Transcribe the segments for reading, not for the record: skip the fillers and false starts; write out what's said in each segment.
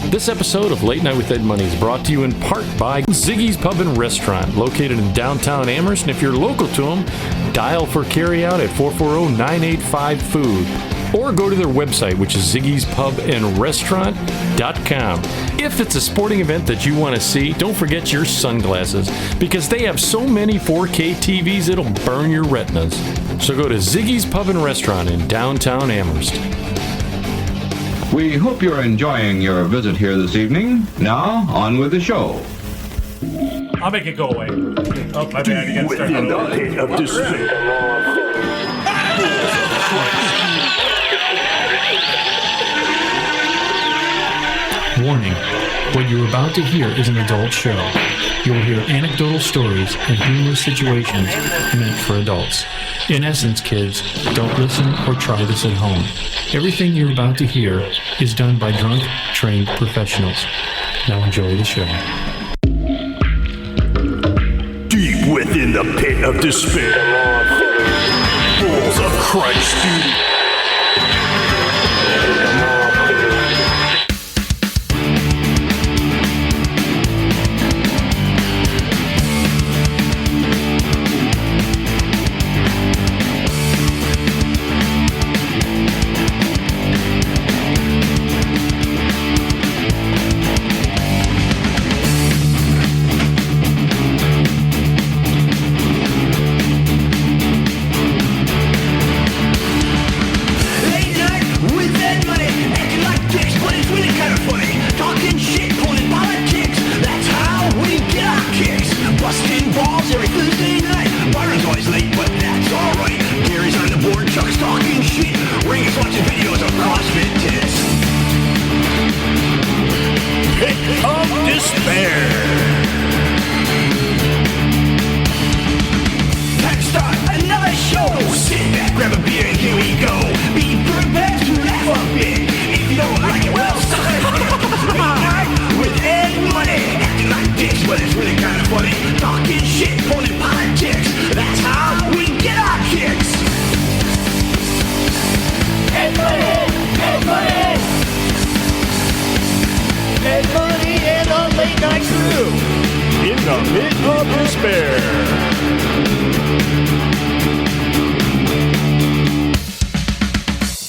This episode of Late Night with Ed Money is brought to you in part by Ziggy's Pub and Restaurant, located in downtown Amherst. And if you're local to them, dial for carryout at 440-985-FOOD. Or go to their website, which is ziggyspubandrestaurant.com. If it's a sporting event that you want to see, don't forget your sunglasses, because they have so many 4K TVs it'll burn your retinas. So go to Ziggy's Pub and Restaurant in downtown Amherst. We hope you're enjoying your visit here this evening. Now, on with the show. I'll make it go away. Oh, my bad. You gotta start Of despair. Warning, what you're about to hear is an adult show. You will hear anecdotal stories and humorous situations meant for adults. In essence, kids, don't listen or try this at home. Everything you're about to hear is done by drunk, trained professionals. Now enjoy the show. Deep within the pit of despair. Balls of Christ, dude.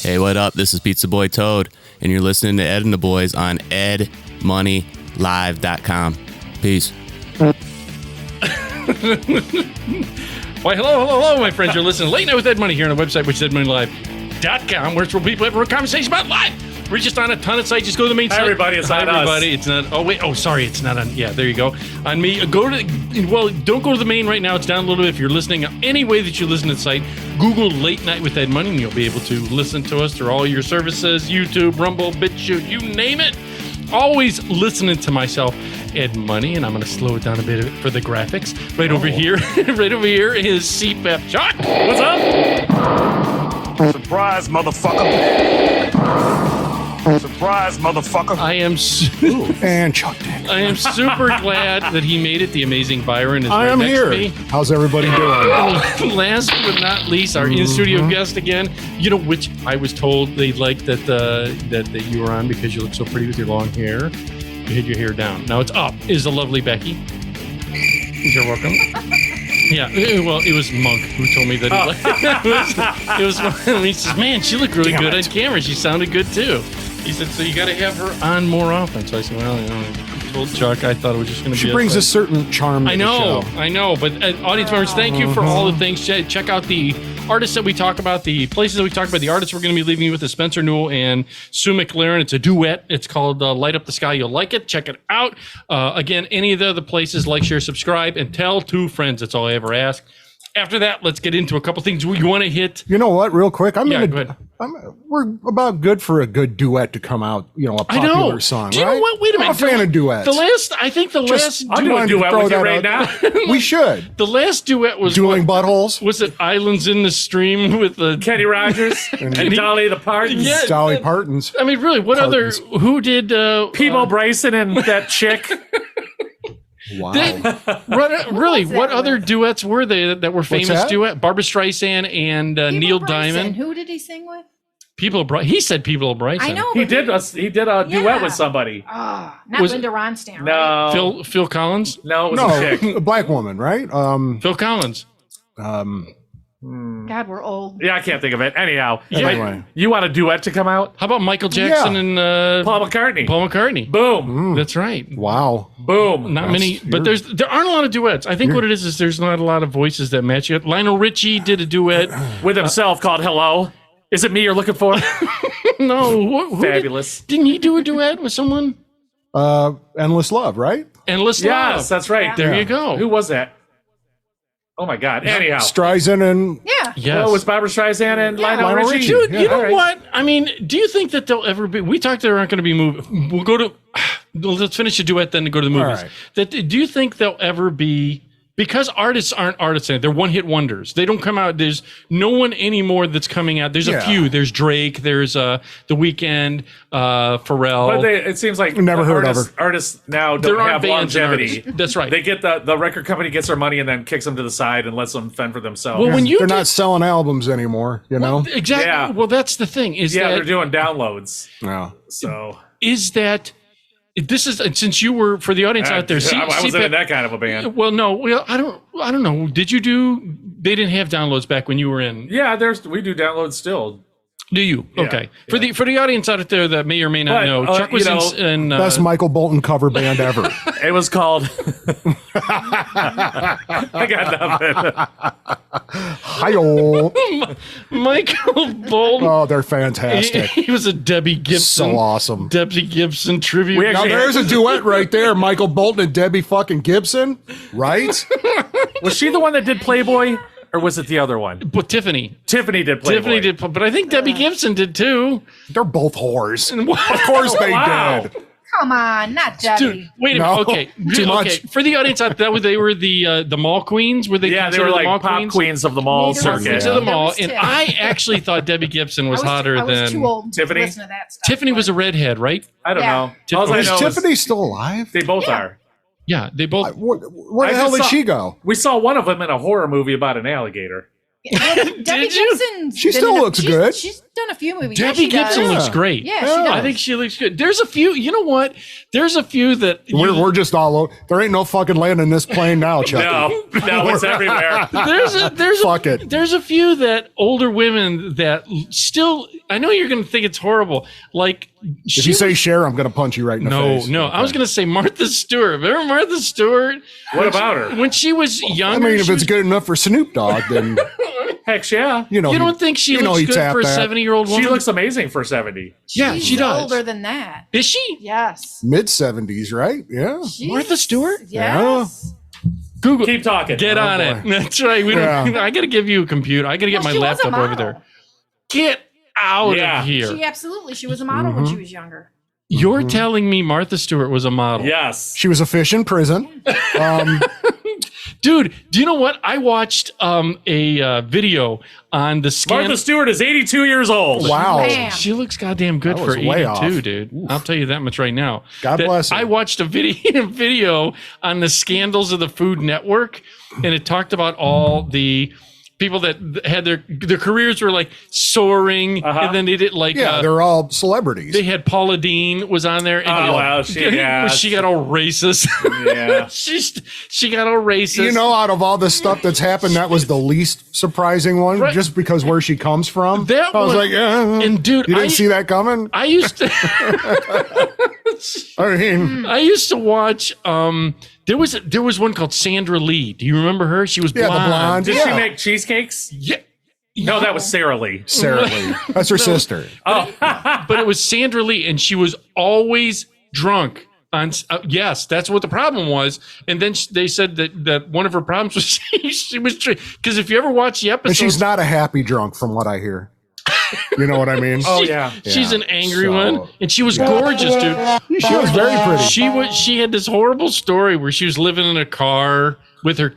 Hey, what up? This is Pizza Boy Toad, and you're listening to Ed and the Boys on edmoneylive.com. Peace. Why, hello, my friends. You're listening to Late Night with Ed Money here on the website, which is edmoneylive.com, where it's where people have a conversation about life. We're just on a ton of sites. Just go to the main site. Hi, everybody. It's Hi, on everybody. us. It's not. Oh, wait. Oh, sorry. It's not on. Yeah, there you go. On me. Don't go to the main right now. It's down a little bit. If you're listening any way that you listen to the site, Google Late Night with Ed Money, and you'll be able to listen to us through all your services, YouTube, Rumble, BitChute, you name it. Always listening to myself, Ed Money, and I'm going to slow it down a bit for the graphics. Right over here. Right over here is CPAP. Chuck, what's up? Surprise, motherfucker. Surprise, motherfucker. And Chuck Dick. I am super glad that he made it. The amazing Byron is I right am next here. to me. How's everybody doing? Last but not least, our in-studio guest again. You know, which I was told they liked that you were on because you look so pretty with your long hair. You had your hair down. Now it's up. Is the lovely Becky. You're welcome. Yeah, well, it was Monk who told me that it was he says, man, she looked really good on camera. She sounded good too. He said, so you got to have her on more often. So I said, well, I told Chuck I thought it was just going to be. She brings a certain charm to the show. I know. But audience members, thank you for all the things. Check out the artists that we talk about, the places that we talk about, the artists we're going to be leaving you with is Spencer Newell and Sue McLaren. It's a duet. It's called Light Up the Sky. You'll like it. Check it out. Again, any of the other places, like, share, subscribe, and tell 2 friends. That's all I ever ask. After that, let's get into a couple things you want to hit. You know what? Real quick, Go ahead. we're about good for a good duet to come out. You know, a popular song. Do you right? know what? Wait a minute. I'm a fan of duets. The last I'll do a duet with you right now. We should. The last duet was Dueling buttholes. Was it Islands in the Stream with the Kenny Rogers and Dolly the Partons. Yeah, Dolly Partons. I mean, really, what Partons. other? Who did? Peebo Bryson and that chick. Wow. Really, what other duets were they that were famous that? duet? Barbara Streisand and Neil Bryson. Diamond. Who did he sing with? He said People of Bryson. I know. He did a duet with somebody. Not Was- Linda Ronstadt. Right? No. Phil Collins. No, it was a chick. No, a black woman, right? Phil Collins. God, we're old. Yeah, I can't think of it. Anyhow, Anyway. you want a duet to come out? How about Michael Jackson Yeah. and Paul McCartney. Paul McCartney? Boom. That's right. Wow. Boom. Not many, but there aren't a lot of duets. I think what it is there's not a lot of voices that match it. Lionel Richie did a duet. With himself called Hello. Is it me you're looking for? No, who Fabulous. didn't he do a duet with someone? Endless Love, right? Endless Yes, Love. that's right. There you go. Who was that? Oh my God. Anyhow. Streisand and Yeah. Yes. Oh, it was Barbara Streisand and Lionel Lionel Richie. Richie. Dude, Yeah, you know all right. what? I mean, do you think that they'll ever be? We talked there aren't going to be movies. We'll go to. Let's finish the duet, then go to the movies. right. Do you think they'll ever be? Because artists aren't artists anymore. They're one-hit wonders. They don't come out. There's no one anymore that's coming out. There's a Yeah. few. There's Drake. There's The Weeknd, Pharrell. But it seems like Never heard of artists now There don't aren't have bands and longevity. artists. That's right. They get the record company gets their money and then kicks them to the side and lets them fend for themselves. Well, when you they're did- not selling albums anymore, you know? exactly. Yeah. Well, that's the thing. Is yeah, that they're doing downloads. Yeah. So is that this is since you were for the audience out there. I wasn't in that kind of a band. Well, no. Well, I don't know. Did you do? They didn't have downloads back when you were in. Yeah, we do downloads still. Do you? Yeah, Okay. yeah. For the audience out there that may or may not But, know, Chuck was you know, in. Best Michael Bolton cover band ever. It was called. I got nothing. Hi-yo. Michael Bolton. Oh, they're fantastic. He was a Debbie Gibson. So awesome. Debbie Gibson tribute. We Now actually- there's a duet right there. Michael Bolton and Debbie fucking Gibson, right? Was she the one that did Playboy, or was it the other one? But Tiffany. Tiffany did Playboy. Tiffany did, but I think Debbie Gibson did too. They're both whores. Of course they Wow. did. Come on, not Debbie. Dude, wait a minute. No, Okay, too okay. much. For the audience out there, they were the mall queens. Were they? Yeah, they considered were the like mall pop queens of the mall Neither was circuit. Queens Yeah. of the There mall, was and Tiff. I actually thought Debbie Gibson was hotter I was than too old Tiffany? to listen to that stuff. Tiffany. Was a redhead, right? I don't Yeah. know. All I Is know is Tiffany still alive? they both Yeah. are. Yeah, they both. Where I the hell just did saw- she go? We saw one of them in a horror movie about an alligator. Debbie Did you? Gibson. She still looks good. She's done a few movies. Debbie Yeah, she does. Gibson looks great. Yeah, she does. I think she looks good. There's a few. You know what? There's a few that We're just all over. There ain't no fucking landing this plane now, Chucky. No, it's everywhere. Fuck it. There's a few that older women that still. I know you're going to think it's horrible. Like If you say Cher, I'm going to punch you right in the face. no. I was going to say Martha Stewart. Remember Martha Stewart? What about her? When she was I younger. mean, if she it's was- good enough for Snoop Dogg, then Heck yeah. you know. you don't think she you know looks he good tapped for a that. 70-year-old woman? She looks amazing for 70. Yeah, She's she does. older than that. Is she? Yes. mid 70s, right? Yeah. Martha Stewart? Yes. Google. Keep talking. Get on boy. it. That's right. We don't. Yeah. I got to give you a computer. I got to get Well, my she was a laptop over model. there. Get out Yeah. of here. She was a model when she was younger. You're telling me Martha Stewart was a model? Yes. She was a fish in prison. Dude, do you know what? I watched a video on the scan. Martha Stewart is 82 years old. Wow. Man. She looks goddamn good That for was way 82, off. dude. I'll tell you that much right now. God bless her. I watched a video on the scandals of the Food Network, and it talked about all the people that had their careers were like soaring, and then they did like Yeah, they're all celebrities. they had Paula Dean was on there. And Oh, wow, she got all racist. Yeah. she got all racist. You know, out of all the stuff that's happened, that was the least surprising one, Right. just because where she comes from. That I was one- like, yeah. and dude, you didn't see that coming? I used to. I mean, I used to watch. There was one called Sandra Lee. Do you remember her? She was Yeah, the blonde. blonde. Did Yeah. she make cheesecakes? Yeah. No, that was Sarah Lee. Sarah Lee. That's her sister. But it was Sandra Lee, and she was always drunk. Yes, that's what the problem was. And then they said that one of her problems was she was because if you ever watch the episode, And she's not a happy drunk, from what I hear. You know what I mean? Oh, yeah. she's Yeah. an angry So- one, and she was gorgeous, dude. She was very pretty. She had this horrible story where she was living in a car with her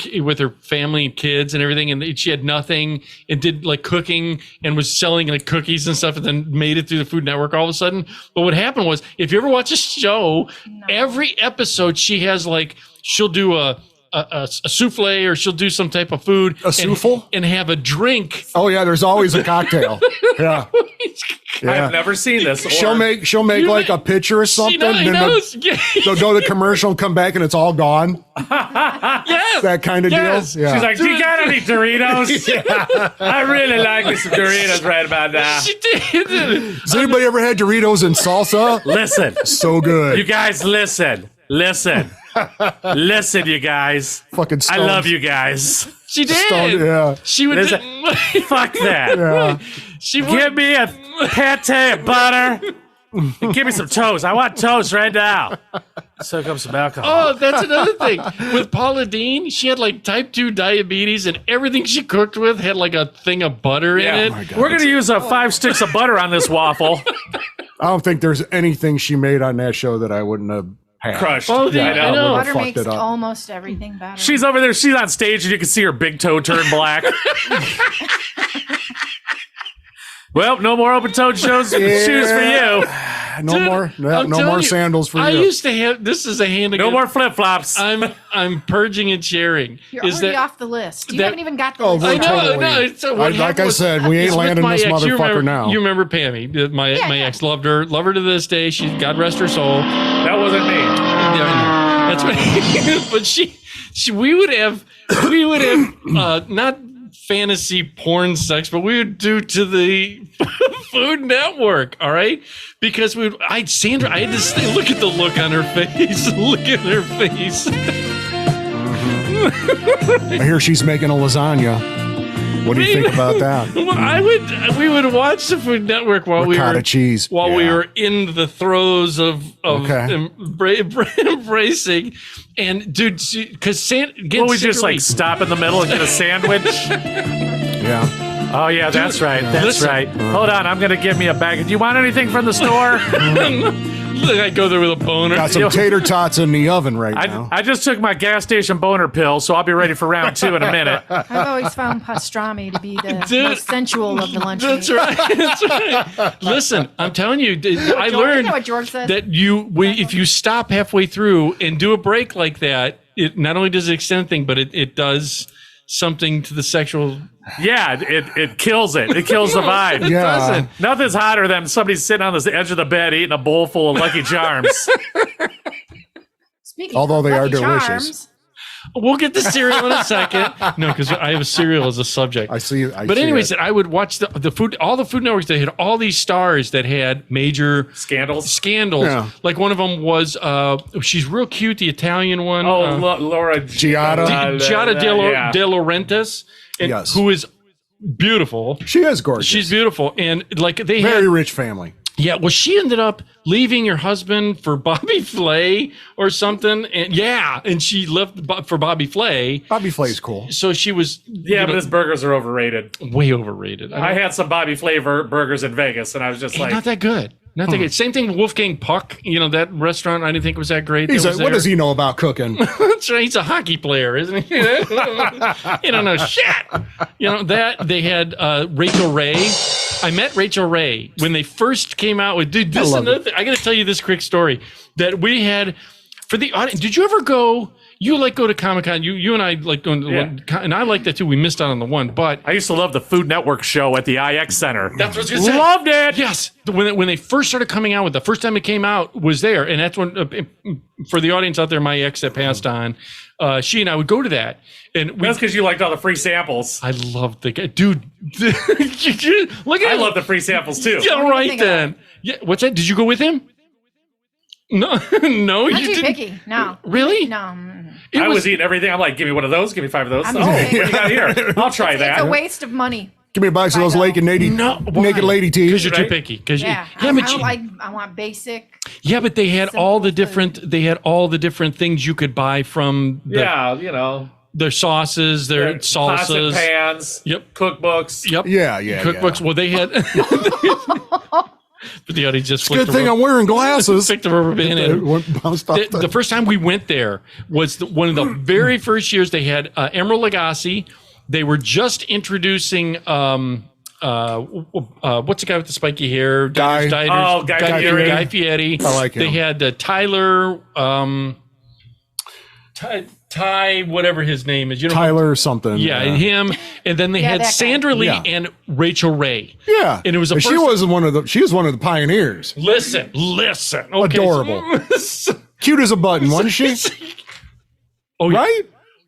family and kids and everything, and she had nothing and did like cooking and was selling like cookies and stuff, and then made it through the Food Network all of a sudden. But what happened was, if you ever watch a show, every episode she has like she'll do a a souffle, or she'll do some type of food. A souffle? And have a drink. Oh yeah, there's always a cocktail. Yeah. I've never seen this. She'll make like a pitcher or something. She and knows. then they'll go to the commercial and come back and it's all gone. Yes. That kind of Yes. deal. Yeah. She's like, do you got any Doritos? I really like me some Doritos right about now. She did. Has anybody ever had Doritos and salsa? Listen, So good. you guys, listen, you guys. Fucking I stones. love you guys. She did. Yeah. She would. Listen, fuck that. Yeah. She would. Give me a pate of butter. And give me some toast. I want toast right now. So comes some alcohol. Oh, that's another thing. With Paula Deen, she had like type 2 diabetes, and everything she cooked with had like a thing of butter in it. my God. We're gonna use 5 sticks of butter on this waffle. I don't think there's anything she made on that show that I wouldn't have had. Crushed. Oh, yeah, I know. would've Butter fucked makes it up. almost everything better. She's over there. She's on stage, and you can see her big toe turn black. Well, no more open-toed shows. Shoes for you. No Dude, more. I'm No telling more you, sandals for I you. used to have. This is a hand. No more flip-flops. I'm purging and sharing. You're is already that? off the list. You that- haven't even got the Oh, list. I we're know, totally- no. It's, what like happened I was- said, we ain't it's with landing my this ex. You motherfucker remember, now. You remember Pammy? My Yeah. ex loved her to this day. She, God rest her soul. That wasn't me. Yeah, I know. That's right. But we would have not fantasy porn sex, but we would do to the Food Network. All right, because I had to say, look at the look on her face. Look at her face. I hear she's making a lasagna. What do you think about that? Well, we would watch the Food Network while Ricotta cheese. we Yeah. were in the throes of Okay. embracing. And dude, because Will we just like stop in the middle and get a sandwich? Yeah. Oh yeah, that's right. That's listen. right. Hold on, I'm gonna give me a bag. Do you want anything from the store? I go there with a boner. Got some tater tots in the oven right now. I just took my gas station boner pill, so I'll be ready for round 2 in a minute. I've always found pastrami to be the Dude, most sensual of the lunch That's meat. right. That's right. Listen, I'm telling you, I George, learned you know what George said? that if you stop halfway through and do a break like that, it not only does it extend thing, but it does something to the sexual. Yeah, it kills it. It kills the vibe. It Yeah. doesn't. Nothing's hotter than somebody sitting on the edge of the bed eating a bowl full of Lucky Charms. Speaking Although of they are Lucky delicious. Charms, We'll get to cereal in a second. No, because I have a cereal as a subject. I see. But anyways, I would watch the food, all the Food Networks that had all these stars that had major Scandals. Yeah. Like one of them was, she's real cute, the Italian one. Oh, Laura Giada. Giada yeah. De Laurentiis, and Yes. who is beautiful. she is gorgeous. She's beautiful. And like they very had, rich family. yeah, well, she ended up leaving her husband for Bobby Flay or something. And she left for Bobby Flay. Bobby Flay's cool. So she was Yeah, but his burgers are overrated. way overrated. I had some Bobby Flavor burgers in Vegas, and I was just like, Not that good. Not that good. Same thing with Wolfgang Puck. You know, that restaurant I didn't think was that great. He's that a, was what there. does he know about cooking? That's right. He's a hockey player, isn't he? You don't know shit. You know that they had Rachel Ray. I met Rachel Ray when they first came out with. Dude, this is love another thing. I got to tell you this quick story that we had for the audience. Did you ever go? You like go to Comic-Con. You and I like going to the one, and I like that too. We missed out on the one, but I used to love the Food Network show at the IX Center. that's what I was gonna say. Loved it. Yes, when they first started coming out with the first time it came out was there, and that's when for the audience out there, my ex that passed on, she and I would go to that, and That's because you liked all the free samples. I loved the guy, dude. Look at I him. love the free samples too. Yeah, do you right think of then. Yeah, what's that? Did you go with him? No, no, I'm you too didn't. picky. No. Really? No. It I was eating everything. I'm like, give me one of those. Give me 5 of those. I'm Oh, just what do saying. you got here? I'll try It's a that. waste of money. Give me a box of those naked lady, naked lady tees. Because you're too Right? picky. Because Yeah. yeah, I but don't you, like. I want basic. yeah, but they had all the simple different. They had all the different things you could buy from Yeah, you know, their sauces, their plastic salsas. pans. Yep. Cookbooks. Yep. Yeah, yeah, Cookbooks. yeah. Well, they had. But the audience just Good thing I'm wearing glasses. flicked the rubber band in. It went- bounced off The first time we went there was one of the very first years. They had Emerald Lagasse. They were just introducing what's the guy with the spiky hair? Guy. Oh, Guy Fieri. Guy Fieri. I like him. They had Tyler. Ty, whatever his name is, Tyler or something. Yeah, him, and then they Yeah, had that guy. Sandra Lee Yeah. and Rachel Ray. Yeah, and it was the she first- was one of the. She was one of the pioneers. Listen. Okay, Adorable. Cute as a button, wasn't she? Oh, yeah. Right?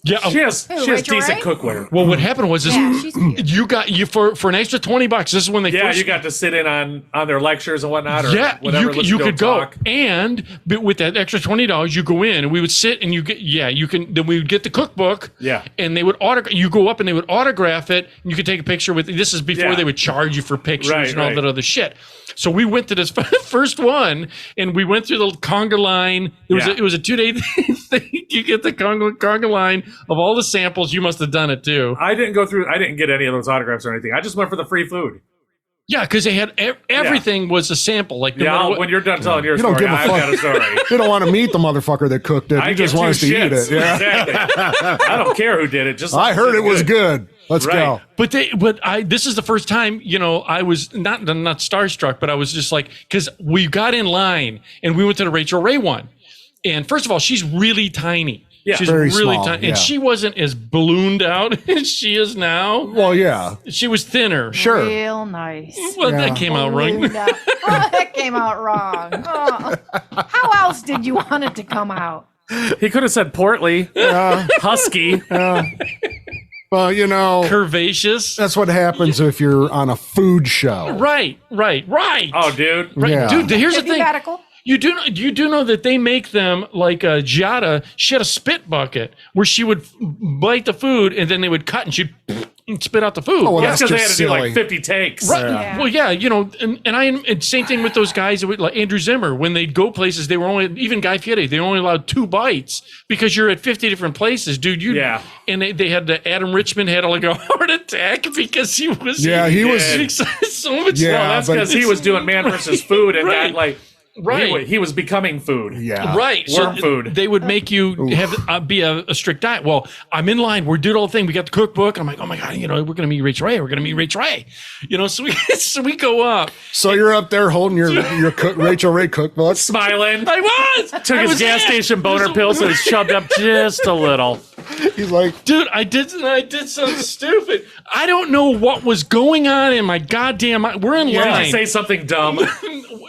Yeah. She has Rachel decent Ray? cookware. Well, what happened was this. Yeah, she's cute. You got for an extra $20. This is when they Yeah, first. you got to sit in on their lectures and whatnot, or Yeah, whatever. you could go, talk. and but with that extra $20, you go in, and we would sit, and you get, you can. Then we would get the cookbook, Yeah. and they would autograph. You go up, and they would autograph it. And you could take a picture with. This is before Yeah. they would charge you for pictures Right, and all right. that other shit. So we went to this first one, and we went through the conga line. It was a 2-day thing. You get the conga line of all the samples. You must have done it too. I didn't go through. I didn't get any of those autographs or anything. I just went for the free food. Yeah, because they had everything was a sample. Like no matter Yeah, what- when you're done telling your You don't story, give a I've fuck. got a story. You don't want to meet the motherfucker that cooked it. I You just give want us to two eat shits. it. Yeah. Exactly. I don't care who did it. Just I heard it was good. Let's Right. go. But this is the first time, I was not starstruck, but I was just like, because we got in line and we went to the Rachel Ray one. And first of all, she's really tiny. Yeah. She's Very really small, tiny. yeah. And she wasn't as ballooned out as she is now. Well, yeah, She was thinner. sure. Real nice. Well, Yeah. that came out right. No. Oh, that came out wrong. Oh. How else did you want it to come out? He could have said portly, husky. Well, Curvaceous. that's what happens if you're on a food show. Right. Oh, dude. Right. Yeah. Dude, here's the thing. Sabbatical? You do know that they make them like Giada. She had a spit bucket where she would bite the food and then they would cut and she'd spit out the food. Oh, well, That's that's because they had just to do silly. like 50 takes. Right. Yeah. Well, yeah, and same thing with those guys like Andrew Zimmer. When they'd go places, they were only, even Guy Fieri, they were only allowed 2 bites because you're at 50 different places, dude. Yeah. And they had Adam Richmond had like a heart attack because he was Yeah, he was. eating so much. Yeah, Well, that's but because he was doing man versus food and Right. got like Right. he was becoming food. Yeah. Right. Worm food. They would make you have be a strict diet. Well, I'm in line. We're doing the whole thing. We got the cookbook. I'm like, oh my God, we're going to meet Rachel Ray. We're going to meet Rachel Ray. So we go up. So you're up there holding your Rachel Ray cookbook. Smiling. I was. Took I his was gas in. station boner pills and shoved up just a little. He's like, Dude, I did something stupid. I don't know what was going on in my goddamn mind. We're in Did line. you say something dumb?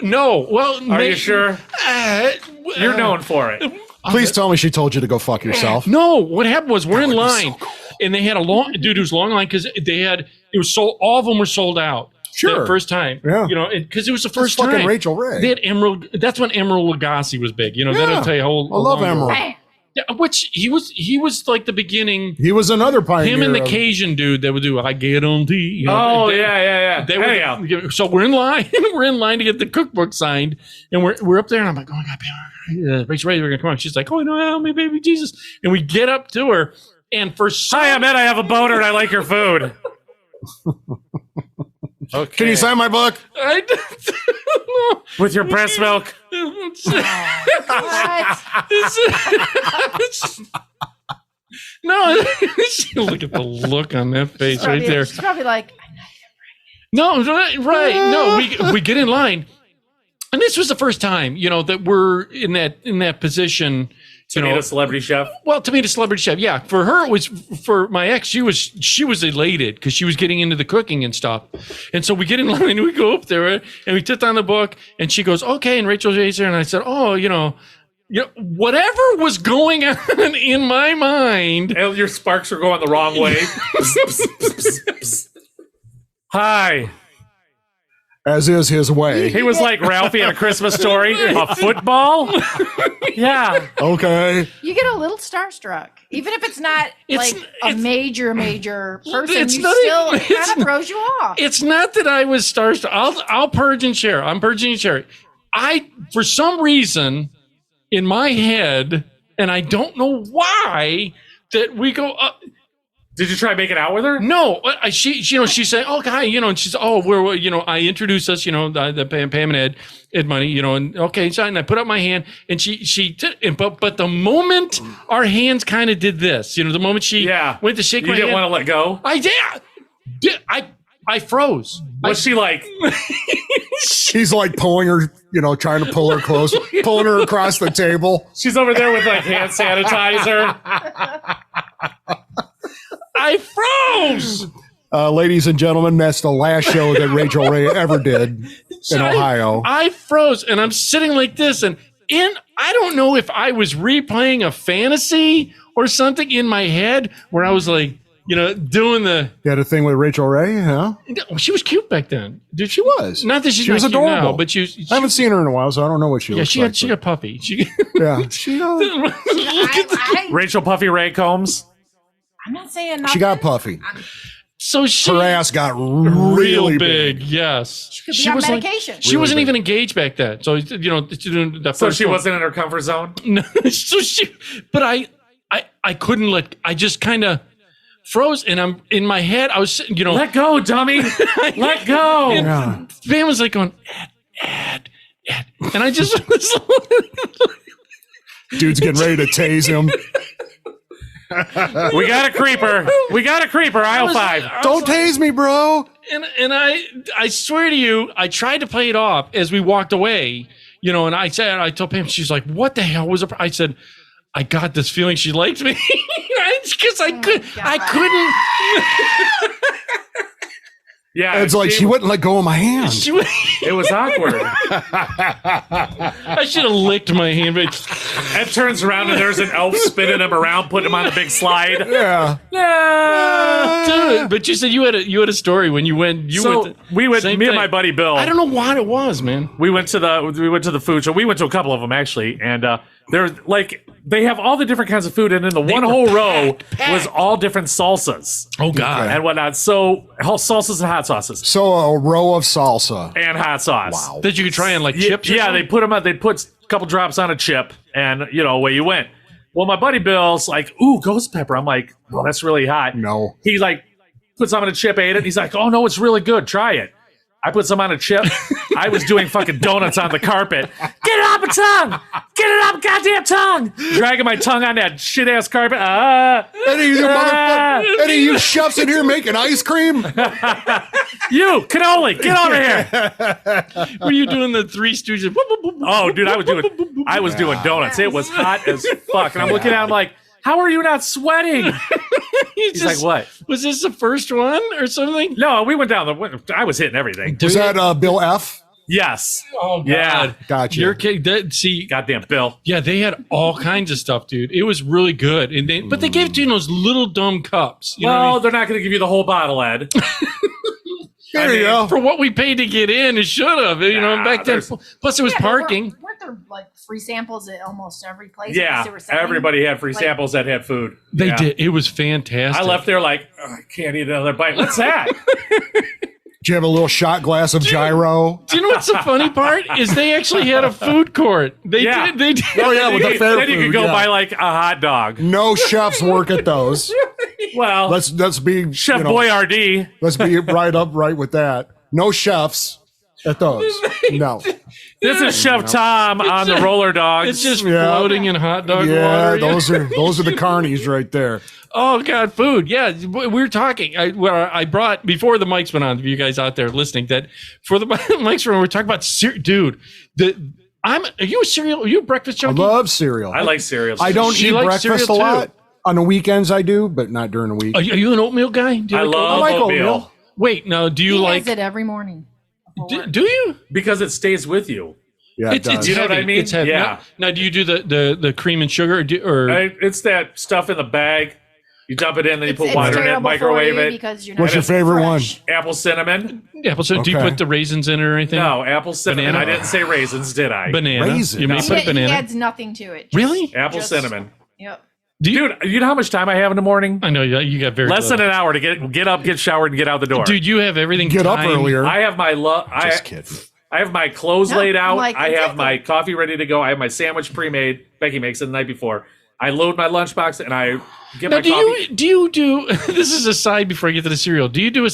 No. Well, Are you sure? Uh, You're known for it. please tell me she told you to go fuck yourself. No, what happened was we're in would be line, so cool. and they had a long dude. It was a long line because it was sold. All of them were sold out. Sure. that first time. Yeah. Because it was the That's first fucking time. Rachel Ray. They had Emerald. That's when Emerald Lagasse was big. Yeah. That'll tell you how. I love Emerald. Yeah, which he was like the beginning. He was another pioneer. Him and the of- Cajun dude that would do I get on tea. Oh, they- yeah. They Hey, were, so we're in line. We're in line to get the cookbook signed, and we're up there, and I'm like, oh my God, Rachel Ray, we're gonna come on. She's like, oh no, help me, baby Jesus, and we get up to her, and for some, Hi, Ahmed. I have a boner and I like your food. Okay. Can you sign my book? I don't with your breast milk? know. What? No, look at the look on that face right Probably- there. She's probably like, No, right. No, we get in line, and this was the first time, that we're in that position. To meet a celebrity chef? Well, to meet a celebrity chef, yeah. For her, it was for my ex. She was elated because she was getting into the cooking and stuff. And so we get in line and we go up there and we sit down the book and she goes, "Okay." And Rachel J's there, and I said, "Oh, whatever was going on in my mind." And your sparks are going the wrong way. Hi. As is his way. He was like Ralphie in A Christmas Story. A football? Yeah. Okay. you get a little starstruck, even if it's not It's- like a major person. It's You not still even- it kind it's of throws you off. It's not that I was starstruck. I'll purge and share. I'm purging and sharing. For some reason, in my head, and I don't know why, that we go up. Did you try making out with her? No, she said, "Oh, hi," and she's, "Oh, we're, I introduced us, the Pam and Ed Money, and okay, so and I put up my hand, and but the moment our hands kind of did this, the moment she went to shake You my didn't hand, want to let go? I did, I froze. Was she like, He's like pulling her, trying to pull her close, pulling her across the table. She's over there with like hand sanitizer. I froze. Ladies and gentlemen, that's the last show that Rachel Ray ever did in Ohio. I froze, and I'm sitting like this, and I don't know if I was replaying a fantasy or something in my head where I was like, doing the. You had a thing with Rachel Ray, huh? She was cute back then. Dude, she was. Not that she was not cute adorable. now, but she I haven't seen her in a while, so I don't know what she looks like. She got puffy. Yeah. She Rachel Puffy Ray Combs. I'm not saying nothing. She got puffy. So her ass got really big. Yes. She be on medication. She wasn't even engaged back then. So So she wasn't in her comfort zone. No. But I couldn't I just kind of froze, and I'm in my head. I was let go, dummy. Let go. And Van was like going, Ed, and I just dude's getting ready to tase him. We got a creeper. Aisle 5. Don't tase me, bro. And I swear to you, I tried to play it off as we walked away, and I told Pam, she's like, what the hell was it? I said, I got this feeling she liked me because I couldn't. Yeah, it's like she wouldn't let go of my hand. It was awkward. I should have licked my hand. But Ed turns around and there's an elf spinning him around, putting him on the big slide. Yeah. Dude, but you said you had a story when you went. Me and my buddy Bill. I don't know what it was, man. We went to the food show. We went to a couple of them actually, and they're like they have all the different kinds of food, and in the one whole row was all different salsas. Oh God, and whatnot. So salsas and hot sauces. So a row of salsa and hot sauce. Wow. That you could try on like chips. Yeah, they put them out. They put a couple drops on a chip, and away you went. Well, my buddy Bill's like, ooh, ghost pepper. I'm like, well, that's really hot. No. He like put some on a chip, ate it. He's like, oh no, it's really good. Try it. I put some on a chip. I was doing fucking donuts on the carpet. Get it off my tongue! Get it off, goddamn tongue! Dragging my tongue on that shit ass carpet. Eddie, you chefs in here making ice cream? You cannoli, get over here! Were you doing the Three Stooges? Oh, dude, I was doing donuts. It was hot as fuck, and I'm looking at him like, how are you not sweating? He's like, what? Was this the first one or something? No, we went down I was hitting everything. Was that Bill F? Yes. Oh, God. Yeah. Gotcha. Your kid, see. Goddamn Bill. Yeah, they had all kinds of stuff, dude. It was really good. But they gave it to you in those little dumb cups. You know what I mean? They're not going to give you the whole bottle, Ed. There you go. For what we paid to get in, it should have. Back then. Plus, it was parking. Weren't there like free samples at almost every place? Yeah, everybody had free samples that had food. They did. It was fantastic. I left there like, I can't eat another bite. What's that? Did you have a little shot glass of gyro? Do you know what's the funny part? Is they actually had a food court. They did. Oh, yeah, with the fair then you could go buy like a hot dog. No chefs work at those. Well, let's be Chef Boyardee. Let's be right with that. No chefs at those. No. This is Chef Tom on the roller dogs. It's just floating in hot dog water. Yeah, those are the carnies right there. Oh God, food. Yeah, we were talking. I brought before the mics went on. For you guys out there listening, that for the mics were talking about dude. Are you a cereal? Are you a breakfast junkie? I love cereal. I like cereal. I don't eat breakfast a lot. On the weekends I do, but not during the week. Are you an oatmeal guy? Do you I like oatmeal. Wait, no. Do you like it every morning? Do you? Because it stays with you. Yeah, it's you know what I mean? It's heavy. Yeah. Now, do you do the cream and sugar or it's that stuff in the bag? You dump it in, then you put water in it, microwave it. What's your favorite one? Apple cinnamon. Apple cinnamon. Do you put the raisins in it or anything? No, apple cinnamon. Banana? I didn't say raisins, did I? Banana. Raisins. You may put banana. He adds nothing to it. Really? Apple cinnamon. Yep. Dude, you know how much time I have in the morning? I know you got very less than an hour to get up, get showered, and get out the door. Dude, you have everything. Get up earlier. I have my Just kidding. I have my clothes laid out. like, I have my coffee ready to go. I have my sandwich pre-made. Becky makes it the night before. I load my lunchbox and I get my coffee. Do you do? This is a side before I get to the cereal. Do you do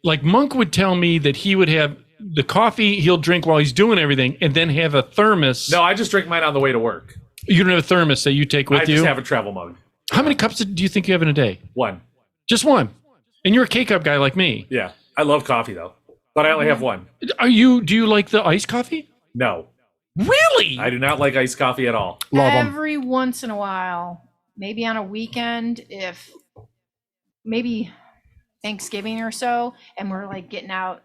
like Monk would tell me that he would have the coffee he'll drink while he's doing everything, and then have a thermos. No, I just drink mine on the way to work. You don't have a thermos that you take with you? I just have a travel mug. How many cups do you think you have in a day? One. Just one. And you're a K-cup guy like me. Yeah. I love coffee, though. but I only have one. Do you like the iced coffee? No, Really? I do not like iced coffee at all. Love 'em. Every once in a while, maybe on a weekend, if maybe Thanksgiving or so, and we're like getting out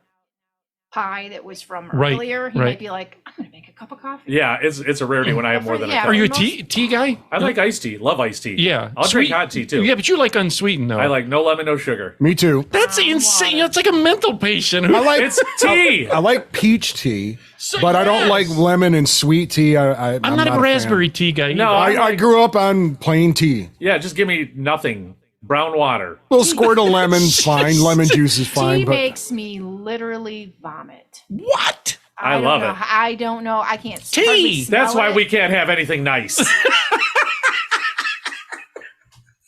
pie that was from Right, earlier, he right. might be like, I'm going to make a cup of coffee. Yeah, it's a rarity when I have more than a Yeah. cup. Are you a Most- tea guy? I like iced tea. Love iced tea. Yeah. I'll drink hot tea too. Yeah, but you like unsweetened though. I like no lemon, no sugar. Me too. That's insane. You know, it's like a mental patient. Who, I like It's tea. I like peach tea, So but I don't yes. like lemon and sweet tea. I'm not a fan. raspberry tea guy. No, either. I grew up on plain tea. Yeah, just give me nothing. Brown water. Little squirt of lemon's fine. Lemon juice is fine, Tea but makes me literally vomit. What? I don't love know. it. I don't know. I can't Tea! hardly That's smell why it. we can't have anything nice.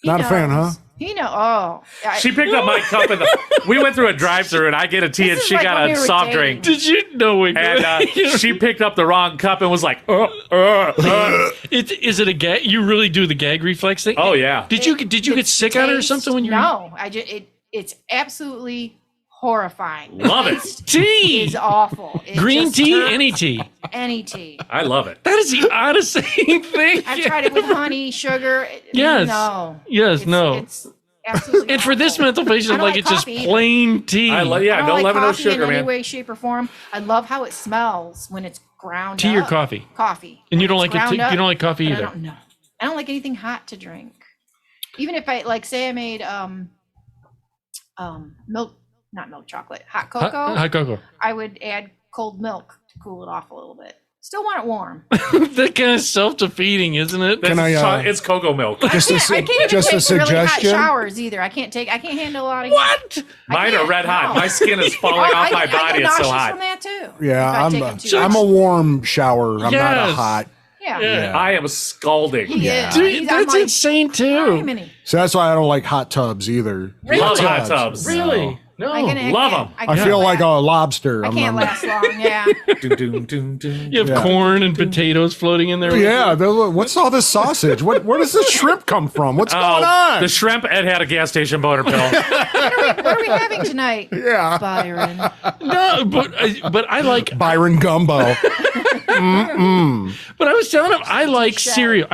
He Not a fan, huh? knows. He know. Oh, She picked up my cup and we went through a drive-through and I get a tea and This is she like got when a we were soft dating. drink. Did you know it? And she picked up the wrong cup and was like, Is it a gag? You really do the gag reflex thing? oh yeah. Did you get sick on it or Taste- something when you No, it's absolutely horrifying. Love it. tea? It's awful. It Green just tea, hurts. any tea. Any tea. I love it. That is the oddest thing. I've tried it with honey, sugar. Yes. No. Yes, no. It's absolutely And for this awful. mental I patient, don't like like it's just coffee either. plain tea. I love I yeah, don't no like lemon, no coffee sugar, in any man. way, shape, or form. I love how it smells when it's ground Tea or up. coffee? Coffee. And you When don't it's like it. ground You up, don't like coffee but either. I don't like anything hot to drink. Even if I like, say I made milk, not milk chocolate, hot cocoa. Hot cocoa. I would add cold milk to cool it off a little bit. Still want it warm. That kind of self-defeating, isn't it? Can I, It's cocoa milk. just a, I can't even just a take really hot suggestion. showers either. I can't handle a lot of What? Mine are can't, red hot. no. My skin is falling off my I body. get It's so nauseous hot. from that too. Yeah, if I take them too I'm much. a warm shower. I'm not a Yes. hot. Yeah. Yeah. I am scalding. He is. Dude, I'm that's like, insane "Hi, too. Minnie." So that's why I don't like hot tubs either. Love hot tubs. Really? No. I can- Love can't- 'em. I can't feel like a last- lobster. I can't last long. Yeah. Dun, dun, dun, dun. You have Yeah. corn and potatoes floating in there. Yeah, what's all this sausage? Where does this shrimp come from? What's going on? The shrimp Ed had a gas station boner pill. What are we having tonight, yeah, Byron? No, but I like. Byron Gumbo. But I was telling him I like cereal.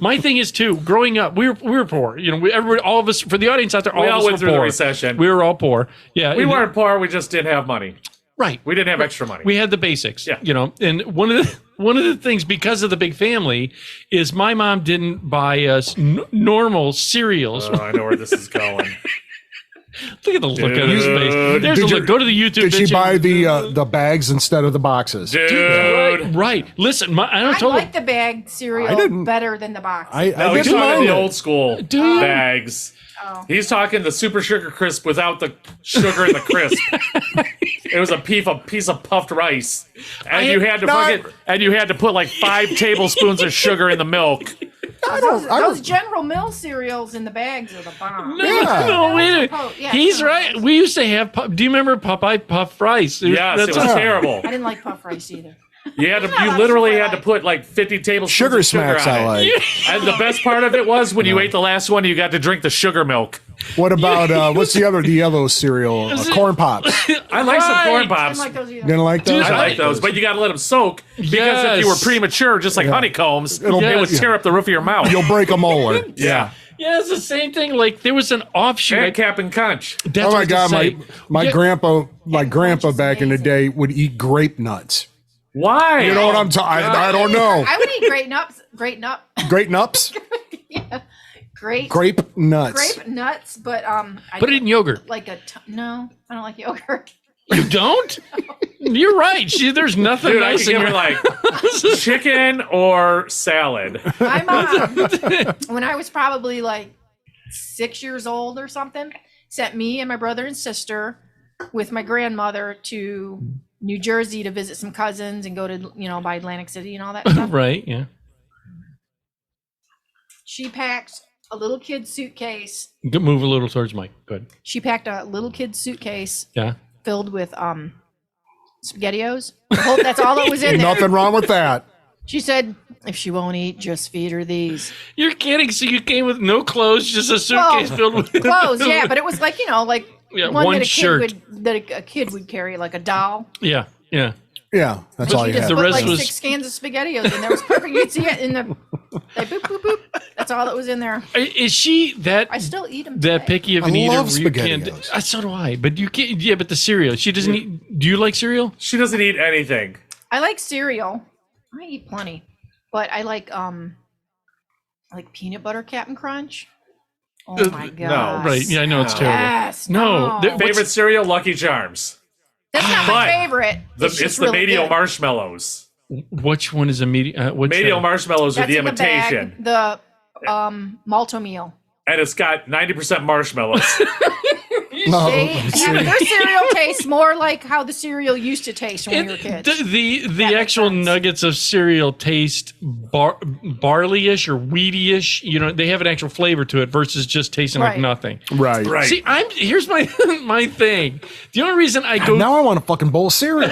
My thing is too. Growing up, we were poor. You know, everybody, all of us. For the audience out there, all We of all us went were through the poor. recession. We were all poor. Yeah, We and- weren't poor. We just didn't have money. right. We didn't have extra money. We had the basics. Yeah. You know, and one of the things because of the big family is my mom didn't buy us normal cereals. Oh, I know where this is going. Look at the look on his face. Dude. There's a Did you- look. Go to the YouTube. Did she picture. buy the bags instead of the boxes? Dude. Right. Listen, I I told like her. the bag cereal I didn't- better than the box. I No, he's didn't talking mind the it. old school Do you? bags. Oh. He's talking the Super Sugar Crisp without the sugar in the crisp. It was a piece of puffed rice, and you had to put like 5 tablespoons of sugar in the milk. Those General Mills cereals in the bags are the bomb. Yeah. No, wait a minute. Oh, yeah, He's sure. right. We used to have. Do you remember Popeye Puff Rice? Yes, it was what- terrible. I didn't like puff rice either. You had to, not you much literally what I had to like. put like 50 tablespoons Sugar of sugar smacks on I it. like. And the best part of it was when you ate the last one, you got to drink the sugar milk. What about what's the yellow cereal? Corn Pops. I like some Right. corn I didn't pops. like those either. Didn't like those. Dude, I like those, but you got to let them soak because if you were Yes. premature, just like honeycombs, it would Yes. tear up the roof of your mouth. You'll break a molar. Yeah. Yeah, it's the same thing. Like there was an offshoot. And Captain Conch. That's Oh what I my was god, gonna my say. my Yeah. grandpa is back in the amazing. day would eat grape nuts. Why? You know what I'm talking? I don't know. I would eat grape nuts. Grape nuts, Grape nuts. grape nuts, but I Put it in yogurt. like no, I don't like yogurt. You don't? You're right. There's nothing Dude, I nice could in give your her like chicken or salad. My mom, when I was probably like 6 years old or something, sent me and my brother and sister with my grandmother to New Jersey to visit some cousins and go to, by Atlantic City and all that stuff. right. Yeah. She packed a little kid suitcase. Move a little towards Mike. Good. She packed a little kid suitcase Yeah. filled with SpaghettiOs. That's all that was in there. Nothing wrong with that. She said, if she won't eat, just feed her these. You're kidding. So you came with no clothes, just a suitcase Well, filled with Clothes, yeah, but it was like, like One one that shirt. a kid would carry, like a doll. Yeah. Yeah, that's all You you just had. The put rest like was- 6 cans of SpaghettiOs, and there was perfect. You'd see it in the like, boop boop boop. That's all that was in there. Is she that I still eat them. that picky of I an eater? love where you can't- SpaghettiOs. So do I. But you can't. Yeah, but the cereal. She doesn't eat. Do you like cereal? She doesn't eat anything. I like cereal. I eat plenty, but I like peanut butter Captain Crunch. Oh my god! Right. Yeah, I know it's terrible. Yes. No, there- Favorite cereal, Lucky Charms. That's not my But favorite. It's just the really Medio good. marshmallows. Which one is a medium? Medio marshmallows are That's the in the bag, imitation, the malto meal. and it's got 90% marshmallows. No, Their cereal tastes more like how the cereal used to taste when we were kids. The makes actual sense. nuggets of cereal taste barley-ish or wheaty-ish. You know, they have an actual flavor to it versus just tasting like Right. nothing. right. Right. See, here's my my thing. The only reason I go Now I want a fucking bowl of cereal.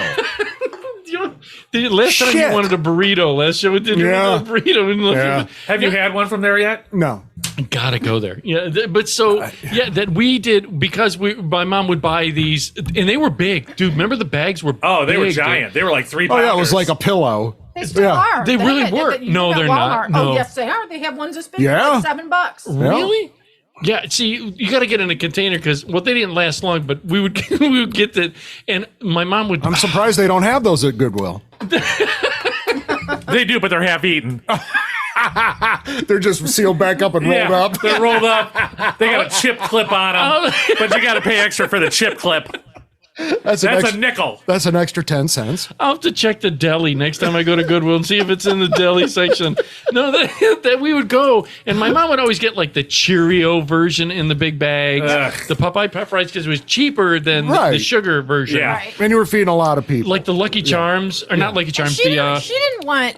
the last time you Shit. wanted a burrito, last show we did Yeah. a burrito. And Yeah. Have you had one from there yet? No. Gotta go there. Yeah, but so yeah, that we did because my mom would buy these, and they were big, dude. Remember the bags were? Oh, they were big, dude. giant. They were like 3 Oh pounders. yeah, it was like a pillow. They still Yeah. are. They really were. you No, at they're not. Walmart. No. Oh, yes, they are. They have ones that's big, Yeah. like $7. Really? Yeah. See, you got to get in a container because they didn't last long, but we would we would get that, and my mom would. I'm surprised they don't have those at Goodwill. They do, but they're half eaten. They're just sealed back up and rolled up. They're rolled up. They got a chip clip on them, but you got to pay extra for the chip clip. That's That's a nickel. That's an extra 10 cents. I'll have to check the deli next time I go to Goodwill and see if it's in the deli section. No, that we would go, and my mom would always get like the Cheerio version in the big bags, Ugh. the Popeye Pepper Rice because it was cheaper than the Right. sugar version. Yeah. Right. And you were feeding a lot of people. Like the Lucky Charms, or not Lucky Charms. She didn't want.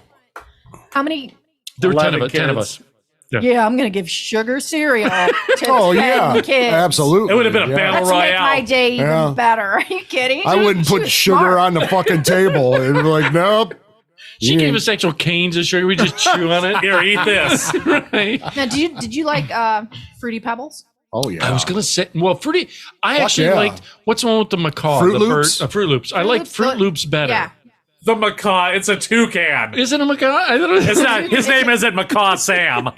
How many? There were 10 of 11 us. 10 of kids. us. Yeah, I'm gonna give sugar cereal to Oh the yeah, kids. absolutely. It would have been a Yeah. battle Let's make my royale. day even Yeah. better. Are you kidding? I wouldn't She put was sugar smart. on the fucking table. It'd be like, nope. She Yeah. gave us actual canes of sugar. We just chew on it. Here, eat this. Right. Now, did you like Fruity Pebbles? Oh yeah. I was gonna say, well, fruity. I actually yeah. liked what's the one with the macaw? Fruit the Loops? Fruit Loops. I like Fruit Loops better. Yeah. The macaw. It's a toucan. Is it a macaw? I thought it was. It's not. His name isn't Macaw Sam.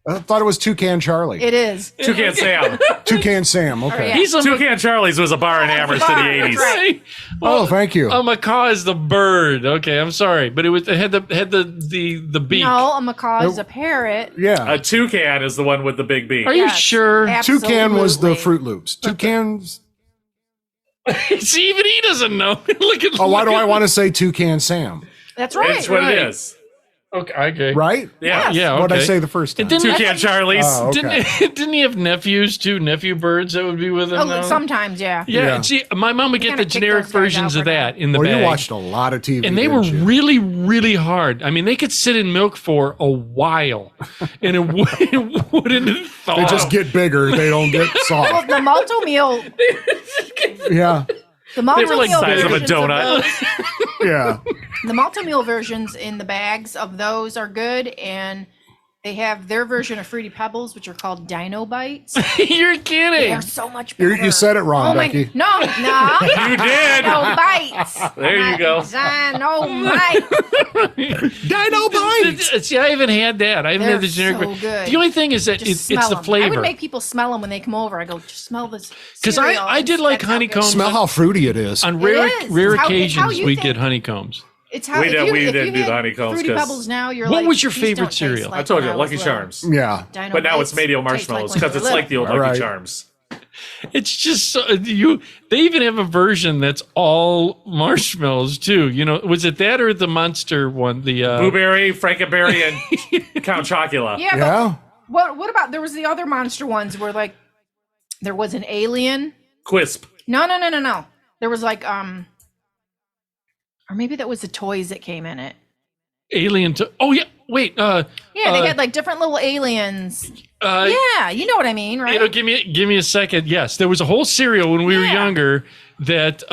I thought it was Toucan Charlie. It is. Toucan Sam. Toucan Sam. Okay. yeah. He's a Toucan Charlie's was a bar in Amherst in the bar, 80s. that's Right. Oh, thank you. A macaw is the bird. Okay, I'm sorry, but it had the beak. No, a macaw is a parrot. Yeah. A toucan is the one with the big beak. Are you Yes, sure? Toucan was the absolutely. Fruit Loops. Toucans. See, even he doesn't know. Look at. Oh, why look do at- I want to say Toucan Sam? That's right. That's what Right. it is. Okay. Right? Yeah. Yeah. Okay. What'd I say the first time? It didn't. Toucan Charlie's. Oh, okay. Didn't he have nephews too? Nephew birds that would be with him. Oh, now? sometimes, yeah. Yeah. Yeah. See, my mom would get kinda the kick generic those guys versions out of for that now. in the Oh, bag. you watched a lot of TV. And they were didn't you? really, really hard. I mean, they could sit in milk for a while, and it wouldn't thaw. They just get bigger. They don't get Well, soft. the malto meal, Yeah. the malto were like meal size of a versions donut. those- Yeah. the malto meal versions in the bags of those are good, and they have their version of Fruity Pebbles, which are called Dino Bites. You're kidding. They're so much better. You said it wrong, Oh my, Becky. no, You did. no bites. There you go. No bites. Dino Bites. See, I haven't had that. I haven't They're had the generic. so good. The only thing is that Just it's smell the 'em. I flavor. would make people smell them when they come over. I go, just smell this. Because cereal." I did like That's how good. honeycombs. Smell how fruity it is. On rare is. rare It's how occasions, you we think. get honeycombs. It's how We if didn't- you, we if didn't you do the had honeycombs Fruity 'cause- Pebbles now, you're What like, was your "These favorite don't taste cereal?" like I told when you, was Lucky little." Charms. Yeah. Dino But now it's Bites Medio taste like marshmallows when because you it's were like the old All Lucky right. Charms. It's just so, they even have a version that's all marshmallows too. You know, was it that or the monster one? The Blueberry, Frankenberry, and Count Chocula. Yeah, Yeah. but what about there was the other monster ones where like there was an alien. Quisp. No. There was like or maybe that was the toys that came in it. alien. Oh yeah, wait. Yeah, they had like different little aliens. Yeah, you know what I mean, right? You know, give me a second. Yes, there was a whole cereal when we were Yeah. younger that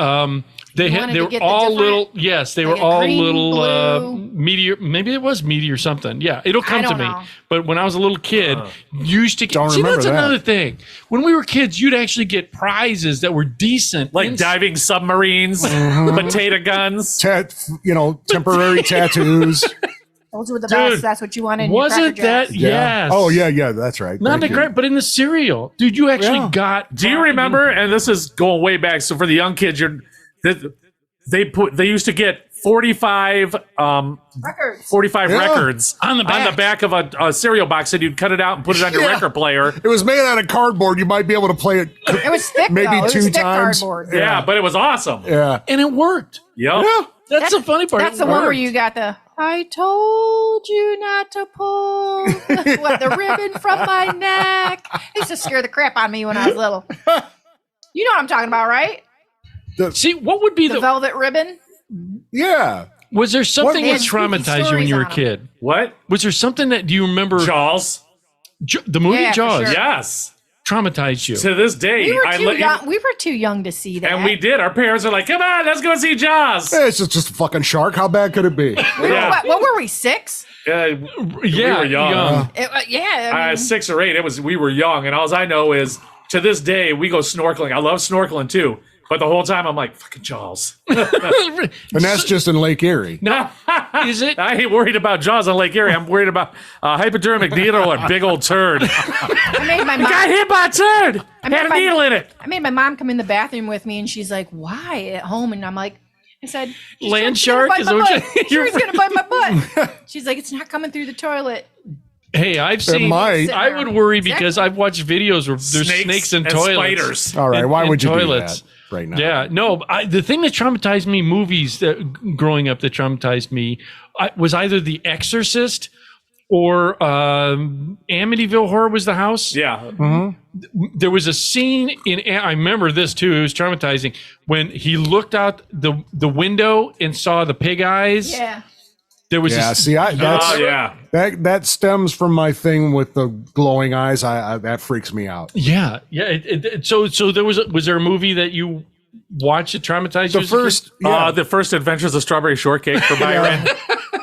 They You had wanted they to were get the all different- little. Yes, they like were a all green, little blue. meteor. Maybe it was meteor something. Yeah, it'll come to don't me. know. But when I was a little kid, you used to get. Don't See, remember that's that. another thing. When we were kids, you'd actually get prizes that were decent, Like diving submarines, potato guns. Temporary tattoos. Those were the Dude, best. That's what you wanted. In Wasn't your Cracker that? Jacks. Yes. Oh yeah, that's right. Not Thank the you. great, but in the cereal, dude, you actually Yeah. got. Do you remember? And this is going way back. So for the young kids, they used to get 45 Records. Yeah. records On the back of a cereal box, and you'd cut it out and put it on your Yeah. record player. It was made out of cardboard. You might be able to play it It was thick. maybe though. It was 2 thick times. Cardboard. Yeah, but it was awesome. Yeah. and it worked. Yep. Yeah. That's the funny part. That's It the one where worked. you got the I told you not to pull the ribbon from my neck. It used to scare the crap out of me when I was little. You know what I'm talking about, right? See, what would be The the? velvet ribbon. Yeah. Was there something What- that traumatized you when you were a kid? What? Was there something that do you remember? Jaws. The movie Yeah, for Jaws sure. Yes. traumatized you. To this day, We were I too let young. We were too young to see that. and we did. Our parents are like, "Come on, let's go see Jaws." It's just a fucking shark. How bad could it be? We were, Yeah. what were we, 6? Yeah, we were young. Yeah. I mean, 6 or 8. We were young, and all I know is to this day we go snorkeling. I love snorkeling too, but the whole time I'm like, "Fucking Jaws." And that's just in Lake Erie. No, Is it? I ain't worried about Jaws on Lake Erie. I'm worried about hypodermic needle or a big old turd. I made my mom. Got hit by a turd. I Had a my- needle in it. I made my mom come in the bathroom with me, and she's like, "Why at home?" And I'm like, "I said, Land "Shark's shark gonna is bite my what butt. you- Shark's gonna bite my butt." She's like, "It's not coming through the toilet." Hey, I've seen. might. I would worry because I've watched videos where there's snakes in and toilets. spiders. All right. Why in would you toilets. do that right now? Yeah, no. The thing that traumatized me, movies that growing up that traumatized me, was either The Exorcist or Amityville Horror was the house. Yeah. There was a scene I remember this too. It was traumatizing when he looked out the window and saw the pig eyes. Yeah. There was Yeah. a, See, that's Oh yeah. that stems from my thing with the glowing eyes. I that freaks me out. yeah. So there was there a movie that you watched that traumatized you? The as a kid? first, yeah, The First Adventures of Strawberry Shortcake for Byron.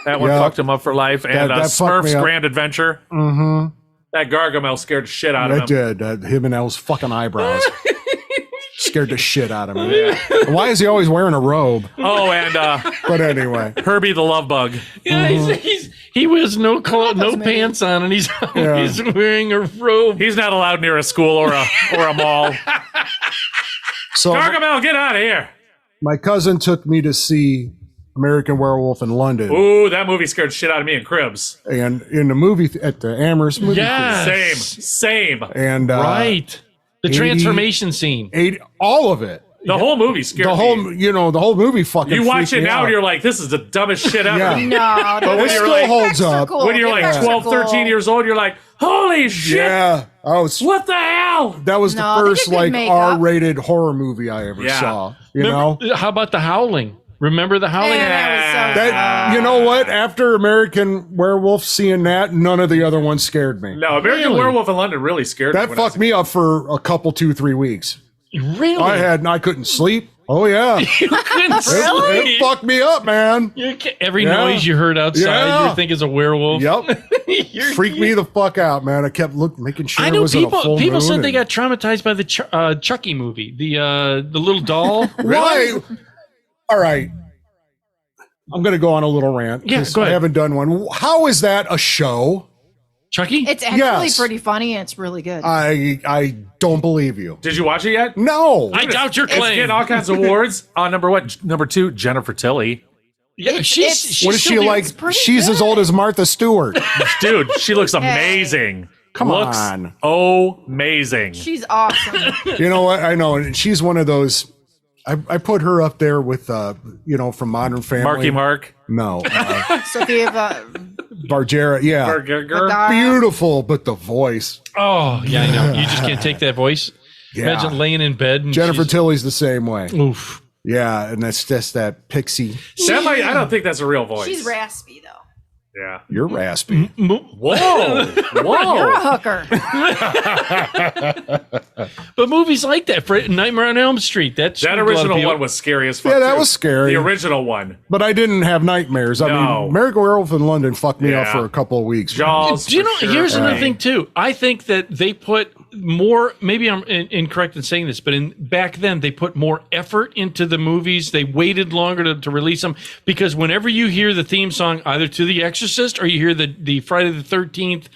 That one Yeah. fucked him up for life. And that fucked me Smurfs up. Grand Adventure. mm-hmm. That Gargamel scared the shit out of It him. did. Him and those fucking eyebrows scared the shit out of me. Why is he always wearing a robe? Oh, and But anyway, Herbie the Love Bug. Yeah, he wears no movie. pants on, and he's Yeah. always wearing a robe. He's not allowed near a school or a mall. so Gargamel, get out of here. my cousin took me to see American Werewolf in London, Ooh, that movie scared the shit out of me in Cribs. and in the movie at the Amherst movie Yes. Same. theater. And Right. The 80 transformation scene. all of it. The whole movie scared The me. whole movie fucking. You watch freaked it me now out. and you're like, this is the dumbest shit ever. Yeah. No, But the it still effects holds are up. cool. When you're The like effects are 12, cool. 13 years old, you're like, holy shit. Yeah, I was. What the hell? That was No, the they first did good like makeup. R-rated horror movie I ever Yeah. saw. You know Remember, how about The Howling? Remember The Howling? Man, that was so that. You know what? After American Werewolf, seeing that, none of the other ones scared me. No, American Really? Werewolf in London really scared me. That when I was fucked me up for a couple, 2-3 weeks. Really? I couldn't sleep. Oh yeah, You couldn't it sleep. fucked me up, man. Every Yeah. noise you heard outside, Yeah. you think is a werewolf. Yep, You're- freaked me the fuck out, man. I kept making sure I it know was in a people. full People moon said they and- got traumatized by the Chucky movie, the little doll. Why? All right. I'm going to go on a little rant. Yeah, 'cause go ahead. I haven't done one. How is that a show? Chucky? It's actually Yes. pretty funny and it's really good. I don't believe you. Did you watch it yet? No. I doubt your It's claim. getting all kinds of awards. Number 2, Jennifer Tilly. Yeah, It's- she's What is still she doing- like? pretty She's as good. old as Martha Stewart. Dude, she looks amazing. Come Looks on. amazing. She's awesome. You know what? I know. And she's one of those. I put her up there with, from Modern Family. Marky Mark. No. Sophia Bargera. Yeah. Vergara. Beautiful, but the voice. Oh, yeah, I know. You just can't take that voice. Yeah. Imagine laying in bed. And Jennifer she's- Tilly's the same way. Oof. Yeah. And that's just that pixie. I don't think that's a real voice. She's raspy though. Yeah. You're raspy. Whoa. You're a hooker. But movies like that, for Nightmare on Elm Street, that original one was scary as fuck. Yeah, that too. was scary. The original one. But I didn't have nightmares. I No. mean, Merry-Go-Round in London fucked me up Yeah. for a couple of weeks. Jaws. Do you know? for sure. Here's another Right. thing too. I think that they put more. Maybe I'm incorrect in saying this, but back then they put more effort into the movies. They waited longer to release them because whenever you hear the theme song, either to The Exorcist or you hear the Friday the 13th,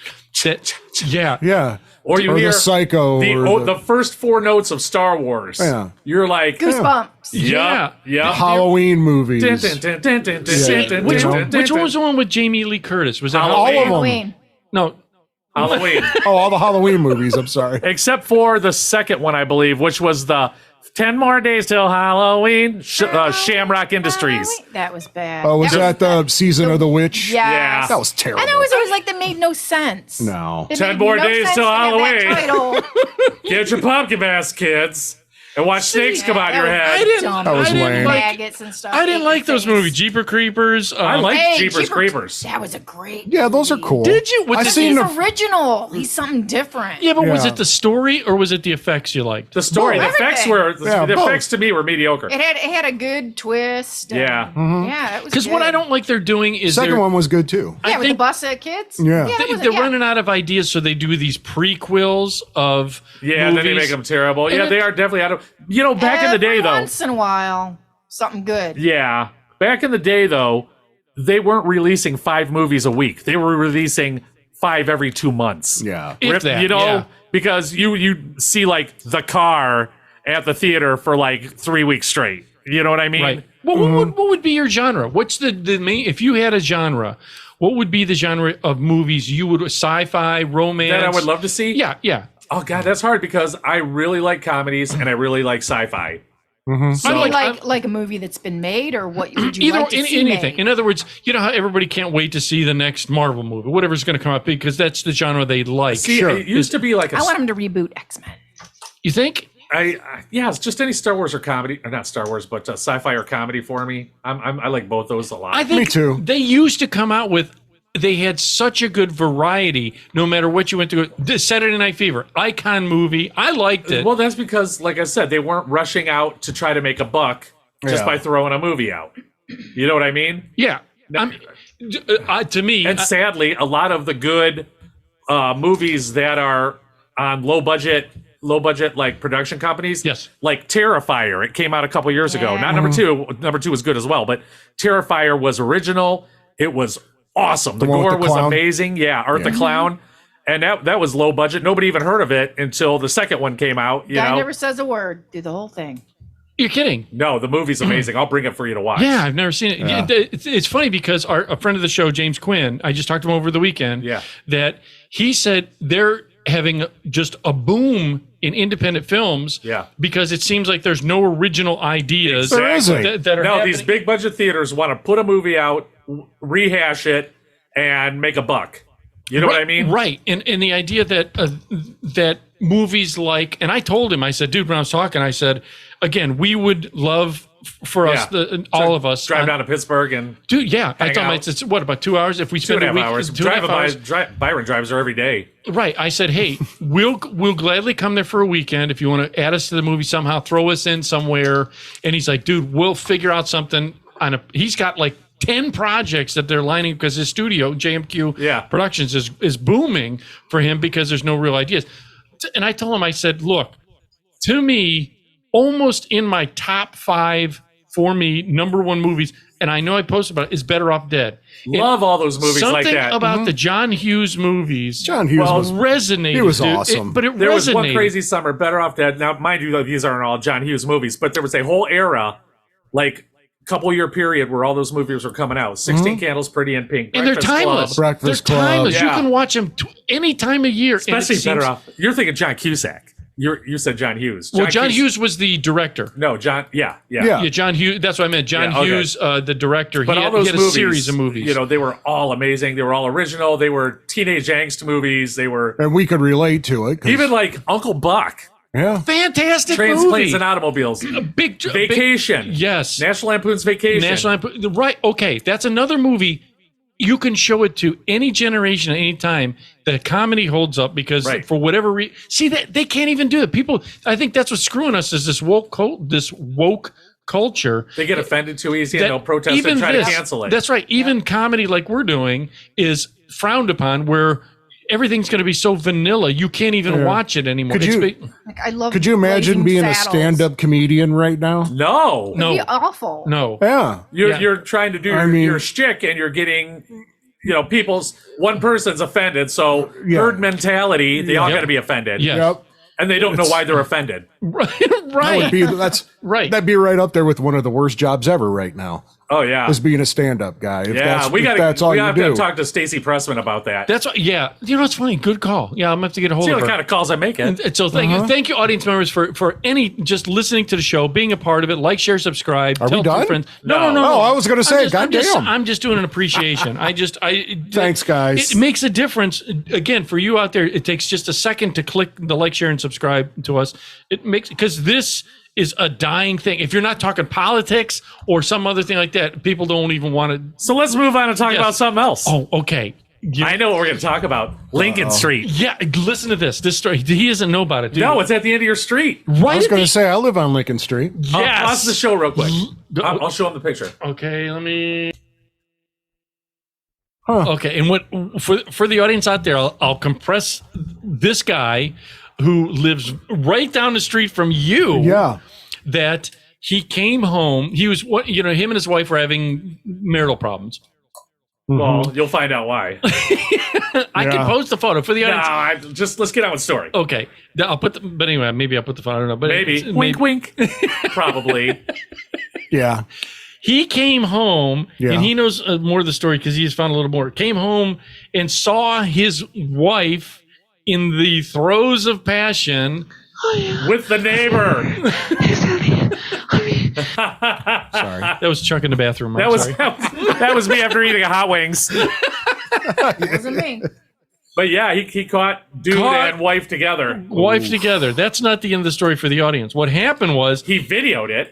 yeah, Yeah. Or you or hear the Psycho. the first 4 notes of Star Wars. Yeah. You're like, Goosebumps. yeah. Halloween movies. Which one was the one with Jamie Lee Curtis? Was it All of them. Halloween. No. Halloween. Oh, all the Halloween movies. I'm sorry. Except for the second one, I believe, which was the 10 more days till Halloween, Shamrock Industries. That was bad. Oh, was that the season of the witch? Yes. Yeah. That was terrible. And it was always like that made no sense. No. It 10 made more no days sense till to have that Halloween. title. Get your pumpkin mask, kids, and watch snakes come out your That head. was dumb. That was I didn't lame. like maggots and stuff. I didn't like those Things. movies. Jeepers Creepers. I like Hey, Jeepers Creepers. That was a great. Yeah, those are movie. cool. Did you? What I've did seen He's the. original. He's something different. Yeah, but was Yeah. it the story or was it the effects you liked? The story, Both. the effects Everything. were Yeah, the both. effects to me were mediocre. It had a good twist. and- Yeah. Yeah, that was Because what good. I don't like they're doing is Second they're, one was good too. Yeah, I with the think bus kids. Yeah. that was- they're yeah. running out of ideas, so they do these prequels of Yeah, movies. then they make them terrible. And Yeah, it- they are definitely out of. You know, back in the day Every though. once in a while, something good. Yeah, back in the day though, they weren't releasing 5 movies a week. They were releasing 5 every 2 months. Yeah. If that, you know, yeah. because you see like The Car at the theater for like 3 weeks straight. You know what I mean? Right. Well, what would be your genre? What's the main? If you had a genre, what would be the genre of movies you would sci-fi, romance? That I would love to see. Yeah, yeah. Oh god, that's hard because I really like comedies and I really like sci-fi. So I like a movie that's been made, or what would you Either like to see anything. made? In other words, you know how everybody can't wait to see the next Marvel movie, whatever's going to come up, because that's the genre they like. See, it used to be like a. I want him to reboot X-Men. You think? Yeah, it's just any Star Wars or comedy, or not Star Wars, but sci-fi or comedy for me. I like both those a lot. I think Me too. They used to come out with. They had such a good variety, no matter what you went to. The Saturday Night Fever, icon movie. I liked it. Well, that's because, like I said, they weren't rushing out to try to make a buck just Yeah. by throwing a movie out. You know what I mean? Yeah. To me, And sadly, a lot of the good movies that are on low budget like production companies, Yes. like Terrifier. It came out a couple years ago. Yeah. Not number 2. Number 2 was good as well, but Terrifier was original. It was awesome. The one with gore the was clown? amazing. Yeah, Art the Clown. And that was low budget. Nobody even heard of it until the second one came out. You Guy know, never says a word. Do the whole thing. you're kidding. no, the movie's amazing. I'll bring it for you to watch. Yeah, I've never seen it. Yeah. It's funny because a friend of the show, James Quinn, I just talked to him over the weekend. Yeah. That he said they're having just a boom in independent films. Yeah. Because it seems like there's no original ideas There isn't. that are No, happening. these big budget theaters want to put a movie out, rehash it, and make a buck. You know what I mean? Right. And the idea that that movies like, and I told him, I said, dude, when I was talking, I said, again, we would love for us, all of us, drive down to Pittsburgh and dude. Yeah, I hang told him out. it's what, about 2 hours if we 2.5 spend a week, hours. 2.5 hours. Byron drives there every day. Right. I said, hey, we'll gladly come there for a weekend if you want to add us to the movie somehow, throw us in somewhere. And he's like, dude, we'll figure out something he's got like 10 projects that they're lining because his studio, JMQ Productions, is booming for him because there's no real ideas. And I told him, I said, look, to me, almost in my top 5 for me, #1 movies, and I know I posted about it, is Better Off Dead. Love all those movies like Something that. about the John Hughes movies John Hughes was resonated. he was dude. awesome. But it There resonated. was one crazy summer, Better Off Dead. Now, mind you, though, these aren't all John Hughes movies, but there was a whole era, like couple year period, where all those movies were coming out. 16 Candles, Pretty in Pink, and they're Breakfast Club. timeless. Breakfast they're Club. timeless. You Yeah. can watch them any time of year. and it Especially Better seems- Off. You're thinking John Cusack. You said John Hughes. Well, John Hughes was the director. No, John. Yeah. Yeah, John Hughes. That's what I meant. John Yeah, okay. Hughes, the director. But he all had, those he had movies, a series of movies. you know, they were all amazing. They were all original. They were teenage angst movies. They were and we could relate to it. 'cause- even like Uncle Buck, yeah. fantastic Trains, movie. Planes, and Automobiles, Big Vacation. Yes. National Lampoon's Vacation. National Lampoon. Right. Okay. That's another movie. you can show it to any generation at any time. The comedy holds up because for whatever reason, see that they can't even do it. People, I think that's what's screwing us is this woke culture. They get offended too easy and they'll protest and try to cancel it. That's right. Even comedy like we're doing is frowned upon, where everything's going to be so vanilla you can't even watch it anymore. I love. Could you imagine being a stand-up comedian right now? No, It'd be awful. No. Yeah. You're trying to do your shtick and you're getting, one person's offended. So herd mentality, they all got to be offended. Yes. Yep. And they don't know why they're offended. Right. That's right. That'd be right up there with one of the worst jobs ever right now. Oh yeah, is being a stand-up guy. We got to talk to Stacey Pressman about that. That's yeah. You know, it's funny. Good call. Yeah, I'm gonna have to get a hold of her. See what kind of calls I make it. And so thank you, audience members, for any just listening to the show, being a part of it. Like, share, subscribe. Are tell we done? Your friends. No. Oh, I was gonna say, goddamn. I'm just doing an appreciation. Thanks, guys. It makes a difference. Again, for you out there, it takes just a second to click the like, share, and subscribe to us. It makes because this is a dying thing. If you're not talking politics or some other thing like that, people don't even want to. So let's move on and talk about something else. Oh, okay. I know what we're going to talk about. Lincoln Street. Yeah, listen to this. This story. He doesn't know about it, dude. No, it's at the end of your street. I was going to say, I live on Lincoln Street. Yes. Pause the show real quick. I'll show him the picture. Okay, let me. Okay, and what for the audience out there, I'll compress this guy who lives right down the street from you. Yeah. That he came home. He was him and his wife were having marital problems. Well, you'll find out why. I can post a photo for the audience. Let's get on with the story. Okay, I'll put but anyway, maybe I'll put the photo. I don't know, but maybe wink. Probably. Yeah. He came home, and he knows more of the story because he's found a little more. Came home and saw his wife in the throes of passion with the neighbor. Sorry, that was Chuck in the bathroom. That was me after eating a hot wings. It wasn't me. But yeah, he caught dude and wife together. Wife together. That's not the end of the story for the audience. What happened was he videotaped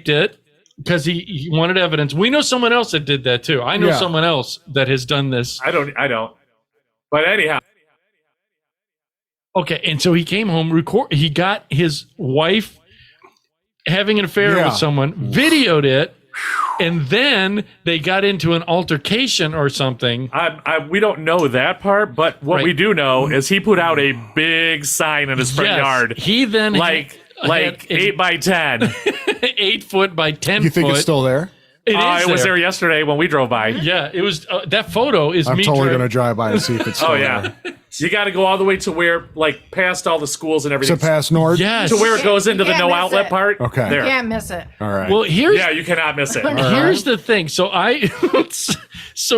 it. Because he wanted evidence. We know someone else that did that too. I know someone else that has done this. I don't. But anyhow. Okay, and so he came home, he got his wife having an affair with someone, videoed it, and then they got into an altercation or something. We don't know that part, but what we do know is he put out a big sign in his front yard. He then like 8 by 10. 8 foot by 10 You think it's still there? It was there yesterday when we drove by. Yeah, it was. That photo is I'm me. totally going to drive by and see if it's still there. You got to go all the way to where, past all the schools and everything. So past Nord? Yes. To where it goes into the no outlet part? Okay. There. You can't miss it. All right. Well, you cannot miss it. Here's the thing. So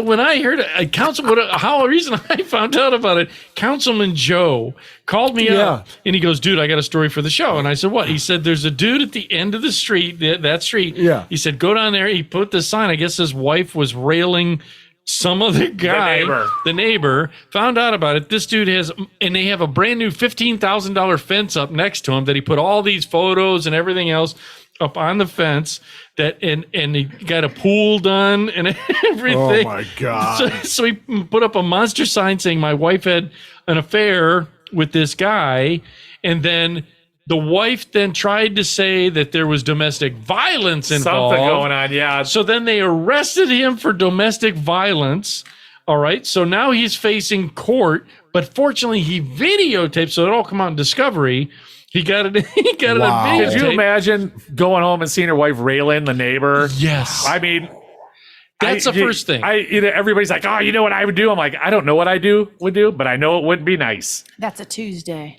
when I heard it, reason I found out about it, Councilman Joe called me up and he goes, dude, I got a story for the show. And I said, what? He said, there's a dude at the end of the street, that street. Yeah. He said, go down there. He put the sign. I guess his wife was railing some other guy, the neighbor, found out about it. This dude and they have a brand new $15,000 fence up next to him that he put all these photos and everything else up on the fence. And he got a pool done and everything. Oh my God. So he put up a monster sign saying my wife had an affair with this guy, and then the wife then tried to say that there was domestic violence involved. Something going on, yeah. So then they arrested him for domestic violence. All right. So now he's facing court, but fortunately he videotaped, so it all come out in Discovery. He got it. He got it on videotape. Could you imagine going home and seeing your wife railing the neighbor? Yes. I mean, that's the first thing. Everybody's like, oh, you know what I would do? I'm like, I don't know what I would do, but I know it wouldn't be nice. That's a Tuesday.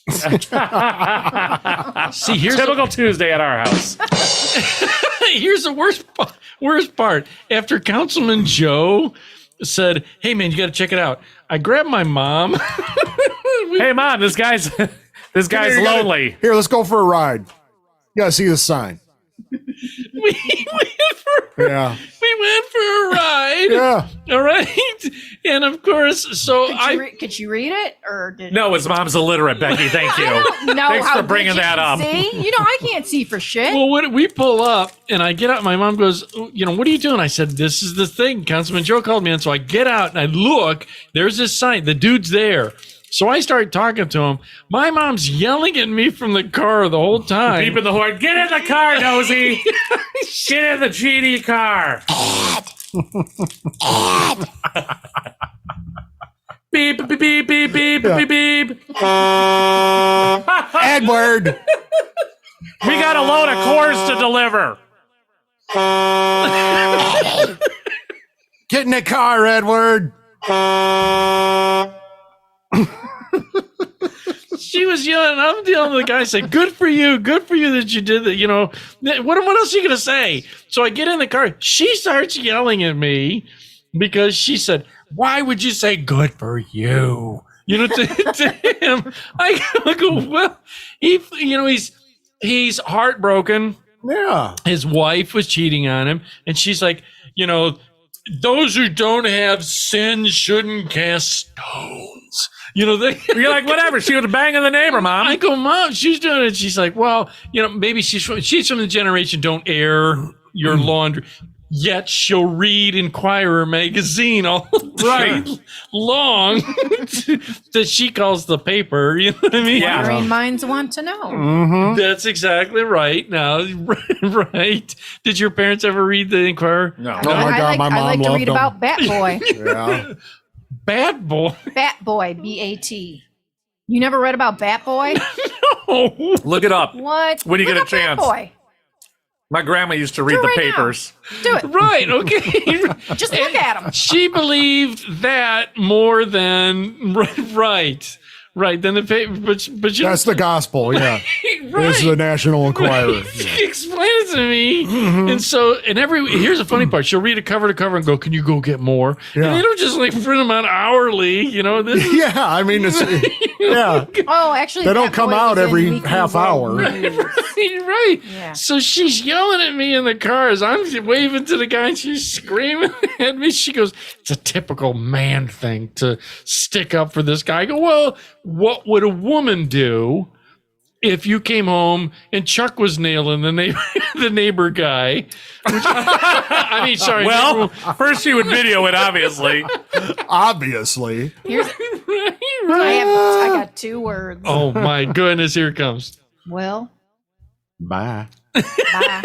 See, here's typical Tuesday at our house. Here's the worst part. After Councilman Joe said, "Hey man, you got to check it out," I grabbed my mom. Hey mom, this guy's lonely. Here, let's go for a ride. You got to see the sign. We went for Yeah. We went for a ride. Yeah. All right. And of course, so Could you read it or did No, his mom's illiterate, Becky. Thank you. No, Thanks how for bringing good you that up. See, I can't see for shit. well, when we pull up and I get out, my mom goes, what are you doing? I said, this is the thing. Councilman Joe called me in. So I get out and I look, there's this sign. The dude's there. So I start talking to him. My mom's yelling at me from the car the whole time. Beeping the horn. Get in the car, Nosy. Get in the GD car. Beep, beep, beep, beep, beep, beep, beep. Edward. We got a load of cores to deliver. Get in the car, Edward. She was yelling. I'm telling the guy, say, good for you that you did that. What else are you going to say? So I get in the car. She starts yelling at me because she said, why would you say good for you? To him. I go, well, he's heartbroken. Yeah. His wife was cheating on him. And she's like, those who don't have sin shouldn't cast stones. You're like, whatever. She was banging the neighbor, Mom. I go, Mom, she's doing it. She's like, well, maybe she's from the generation don't air your laundry. Yet she'll read Inquirer magazine all day long that she calls the paper. You know what I mean? Yeah. Brain minds want to know. Mm-hmm. That's exactly right. Now, right? Did your parents ever read the Inquirer? No. Oh my God, my mom I like to loved read them. about Bat Boy. Yeah. Bad boy. Bat Boy, B-A-T. You never read about Bat Boy? No. Look it up. What? When you Look get a up chance. Bat Boy. My grandma used to read Do it the right now. papers. Do it. Right. Okay. Just look at him. She believed that more than right. Then the paper, but That's the gospel. Yeah. right. It's the National Enquirer. Explain it to me. And so, here's the funny part. She'll read it cover to cover and go, can you go get more? Yeah. And they don't just print them out hourly. This is, Yeah. I mean, it's, yeah. Oh, actually, They don't Bat come Boy out was in every Weekly half World hour. News. right. Yeah. So she's yelling at me in the car as I'm waving to the guy and she's screaming at me. She goes, it's a typical man thing to stick up for this guy. I go, well, what would a woman do if you came home and Chuck was nailing the neighbor guy? I mean, sorry. Well, first she would video it, obviously. Obviously. Here's, I got 2 words. Oh my goodness, here it comes. Well, Bye. bye.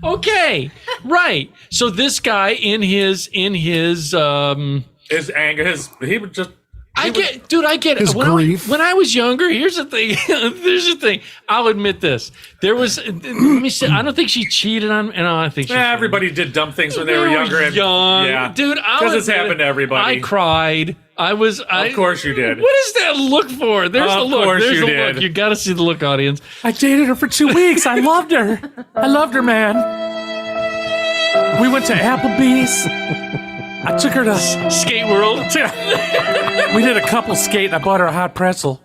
Okay, right. So this guy in his His anger, he would just. I get it. His When grief. when I was younger, here's the thing. I'll admit this. There was. Let me say. I don't think she cheated on. No, I think she. Everybody did dumb things when they were younger. And, young, yeah, dude. because it's happened to everybody. I cried. Of course you did. What is that look for? There's Of the look. course There's you the did. look. You got to see the look, audience. I dated her for 2 weeks. I loved her. I loved her, man. We went to Applebee's. I took her to Skate World. We did a couple skate and I bought her a hot pretzel.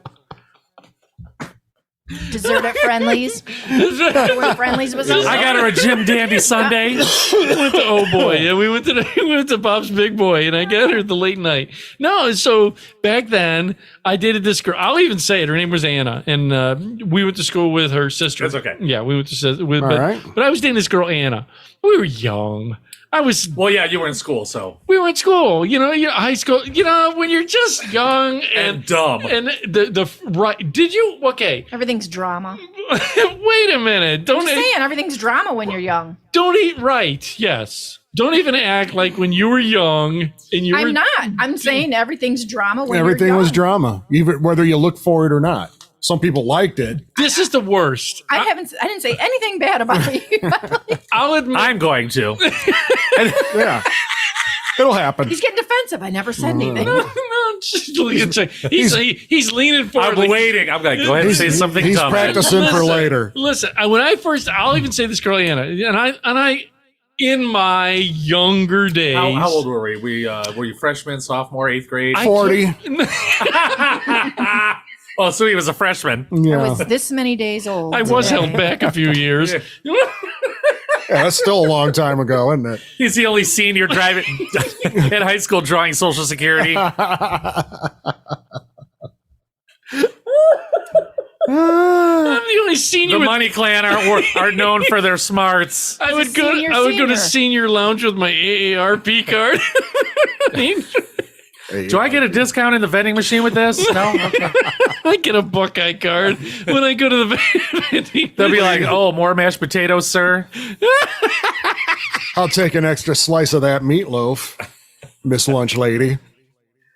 Dessert at Friendlies. Where Friendlies was on. I got her a Jim Dandy Sundae. Oh boy, yeah, we went to Bob's Big Boy, and I got her the late night. No, so back then I dated this girl. I'll even say it. Her name was Anna, and we went to school with her sister. That's okay. Yeah, we went to with. All right. But I was dating this girl Anna. We were young. Well, yeah, you were in school, so. We were in school, high school, when you're just young And dumb. And the right. Did you? Okay. Everything's drama. Wait a minute. I'm just saying, everything's drama when you're young. Don't eat right. Yes. Don't even act like when you were young and you were. I'm not. I'm saying everything's drama when Everything you're young. was drama, even whether you look for it or not. Some people liked it. This is the worst. I didn't say anything bad about you. I'll admit. I'm going to. Yeah. It'll happen. He's getting defensive. I never said anything. No, just look at Chuck. He's leaning forward. I'm waiting. I'm going to go ahead and say something He's dumb. practicing for later. Listen, I'll even say this girl Anna, and I, in my younger days. How old were we? Were you freshman, sophomore, 8th grade? 40. Oh, so he was a freshman. I Yeah. was this many days old. I was today. held back a few years. Yeah, that's still a long time ago, isn't it? He's the only senior driving in high school drawing Social Security. I'm the only senior. The with, Money Clan are known for their smarts. I would go. senior I would go to senior. senior lounge with my AARP card. Do I get a discount in the vending machine with this? No. Okay. I get a Buckeye card when I go to the vending. They'll be like, "Oh, more mashed potatoes, sir." I'll take an extra slice of that meatloaf, Miss Lunch Lady.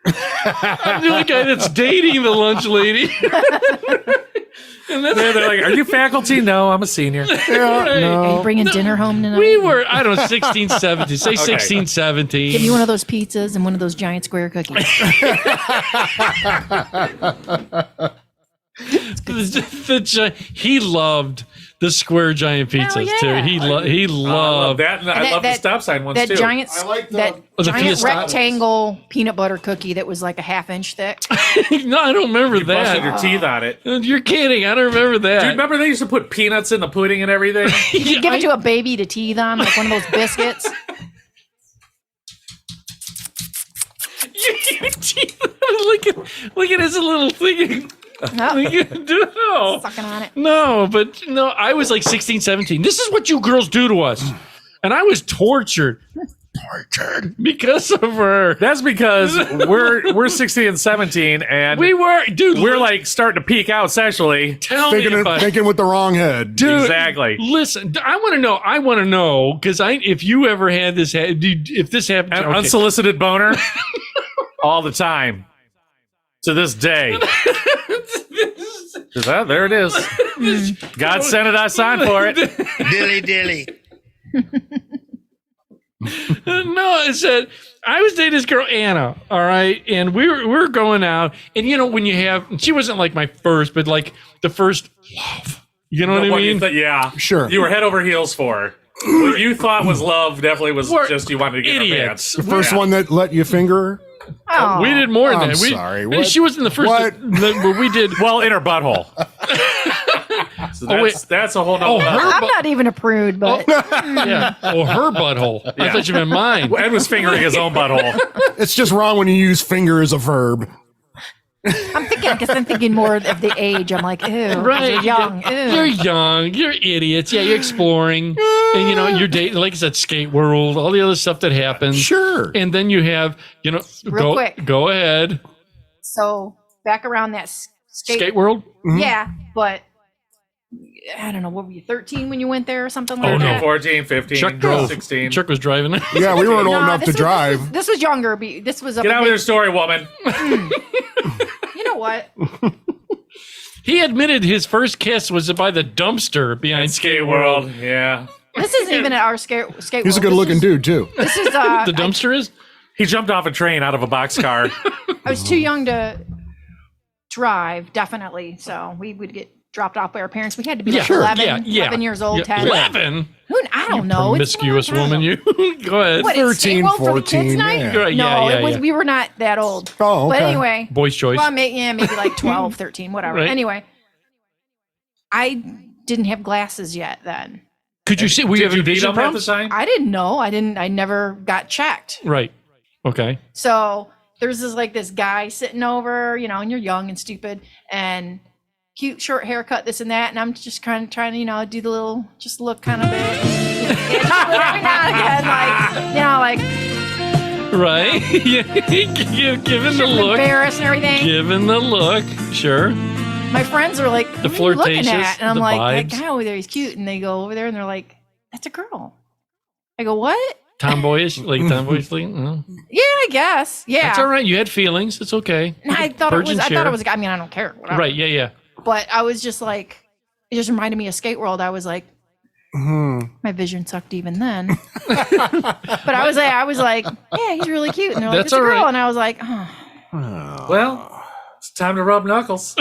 I'm the only guy that's dating the lunch lady. And then They're like, "Are you faculty?" No, I'm a senior. Yeah, Are you no. bringing dinner home tonight? we were, I don't know, 16, 17. Say 16, 17. Give me one of those pizzas and one of those giant square cookies. He loved the square giant pizzas yeah. too. He I love loved that. And I love the stop sign ones that too. giant, I like the- that Oh, the giant Fiesta. rectangle peanut butter cookie that was like a half-inch thick. No, I don't remember You busted that. your teeth on it. You're kidding. I don't remember that. Dude, remember they used to put peanuts in the pudding and everything? You give it to a baby to teeth on, like one of those biscuits. Look at his little thing. Oh, No. sucking on it. No, but no, I was like 16, 17. This is what you girls do to us. And I was tortured. Because of her. That's because we're 16 and 17, and We were, dude. we're like starting to peak out sexually. tell me if I, Thinking with the wrong head. dude, Exactly. Listen, I want to know, because if you ever had this, if this happened, An okay. unsolicited boner all the time to this day. There it is. God sent it. I signed for it. Dilly dilly. No, I said I was dating this girl Anna, all right, and we were going out, and you know when you have, she wasn't like my first, but like the first love, you know what I What you mean? thought- yeah, Sure. You were head over heels for her. What you thought was love definitely was We're just you wanted to get in her idiots. pants. The first one that let you finger her? Oh, We did more than I'm that. sorry, what? She wasn't the first, What? but we did. Well, in her butthole. So that's a whole nother Oh, level. her I'm not even a prude, but Yeah, or her butthole. I Yeah. thought you meant mine. Ed was fingering his own butthole. It's just wrong when you use finger as a verb. I'm thinking more of the age. I'm like, ew, Right, you're young. Ew. You're young. You're idiots. Yeah, you're exploring, and you know you're dating. Like I said, Skate World, all the other stuff that happens. Sure. And then you have, you know, Real quick. Go ahead. So back around that Skate World. yeah, but I don't know. What were you, 13 when you went there or something like Oh, no. that? 14, 15, Chuck drove. 16. Chuck was driving. Yeah, we weren't old Nah, enough to this was- drive. This was younger. This was up. Get in out with the- your story, woman. You know what? He admitted his first kiss was by the dumpster behind Skate World. Yeah. This isn't even at our skate. He's a good looking dude, too. This is the dumpster is. He jumped off a train out of a boxcar. I was too young to drive, definitely. So we would get dropped off by our parents. We had to be like 11 years old. 10. 11. I don't know. It's a long Promiscuous time woman, ago. you. Go ahead. What, it's 13, Skate World for the 14, kids night? yeah. Right, No, yeah, it was. yeah. We were not that old. Oh, okay. But anyway, Boy's choice. well, maybe like 12, 13, whatever. Right. Anyway, I didn't have glasses yet then. Could you see? We Did have you beat vision him at the problems. time? I didn't know. I never got checked. Right. Okay. So there's this guy sitting over, and you're young and stupid and cute short haircut, this and that, and I'm just kind of trying to, do the little, just look kind of big. Every now and again, like, Right. Yeah. Giving the look. embarrassed and everything. Giving the look. Sure. My friends are like, The what are you looking flirtatious, at? And I'm the like, vibes. that guy over there, he's cute. And they go over there and they're like, that's a girl. I go, what? Tomboyish, like tomboyish. No. Yeah, I guess. Yeah. That's all right. You had feelings. It's okay. And I thought Virgin I share. mean, I don't care. Whatever. Right. Yeah. Yeah. But I was just like, it just reminded me of Skate World. I was like, my vision sucked even then. But I was like, yeah, he's really cute. And they're like, That's it's a all girl. right. And I was like, oh. Well, it's time to rub knuckles.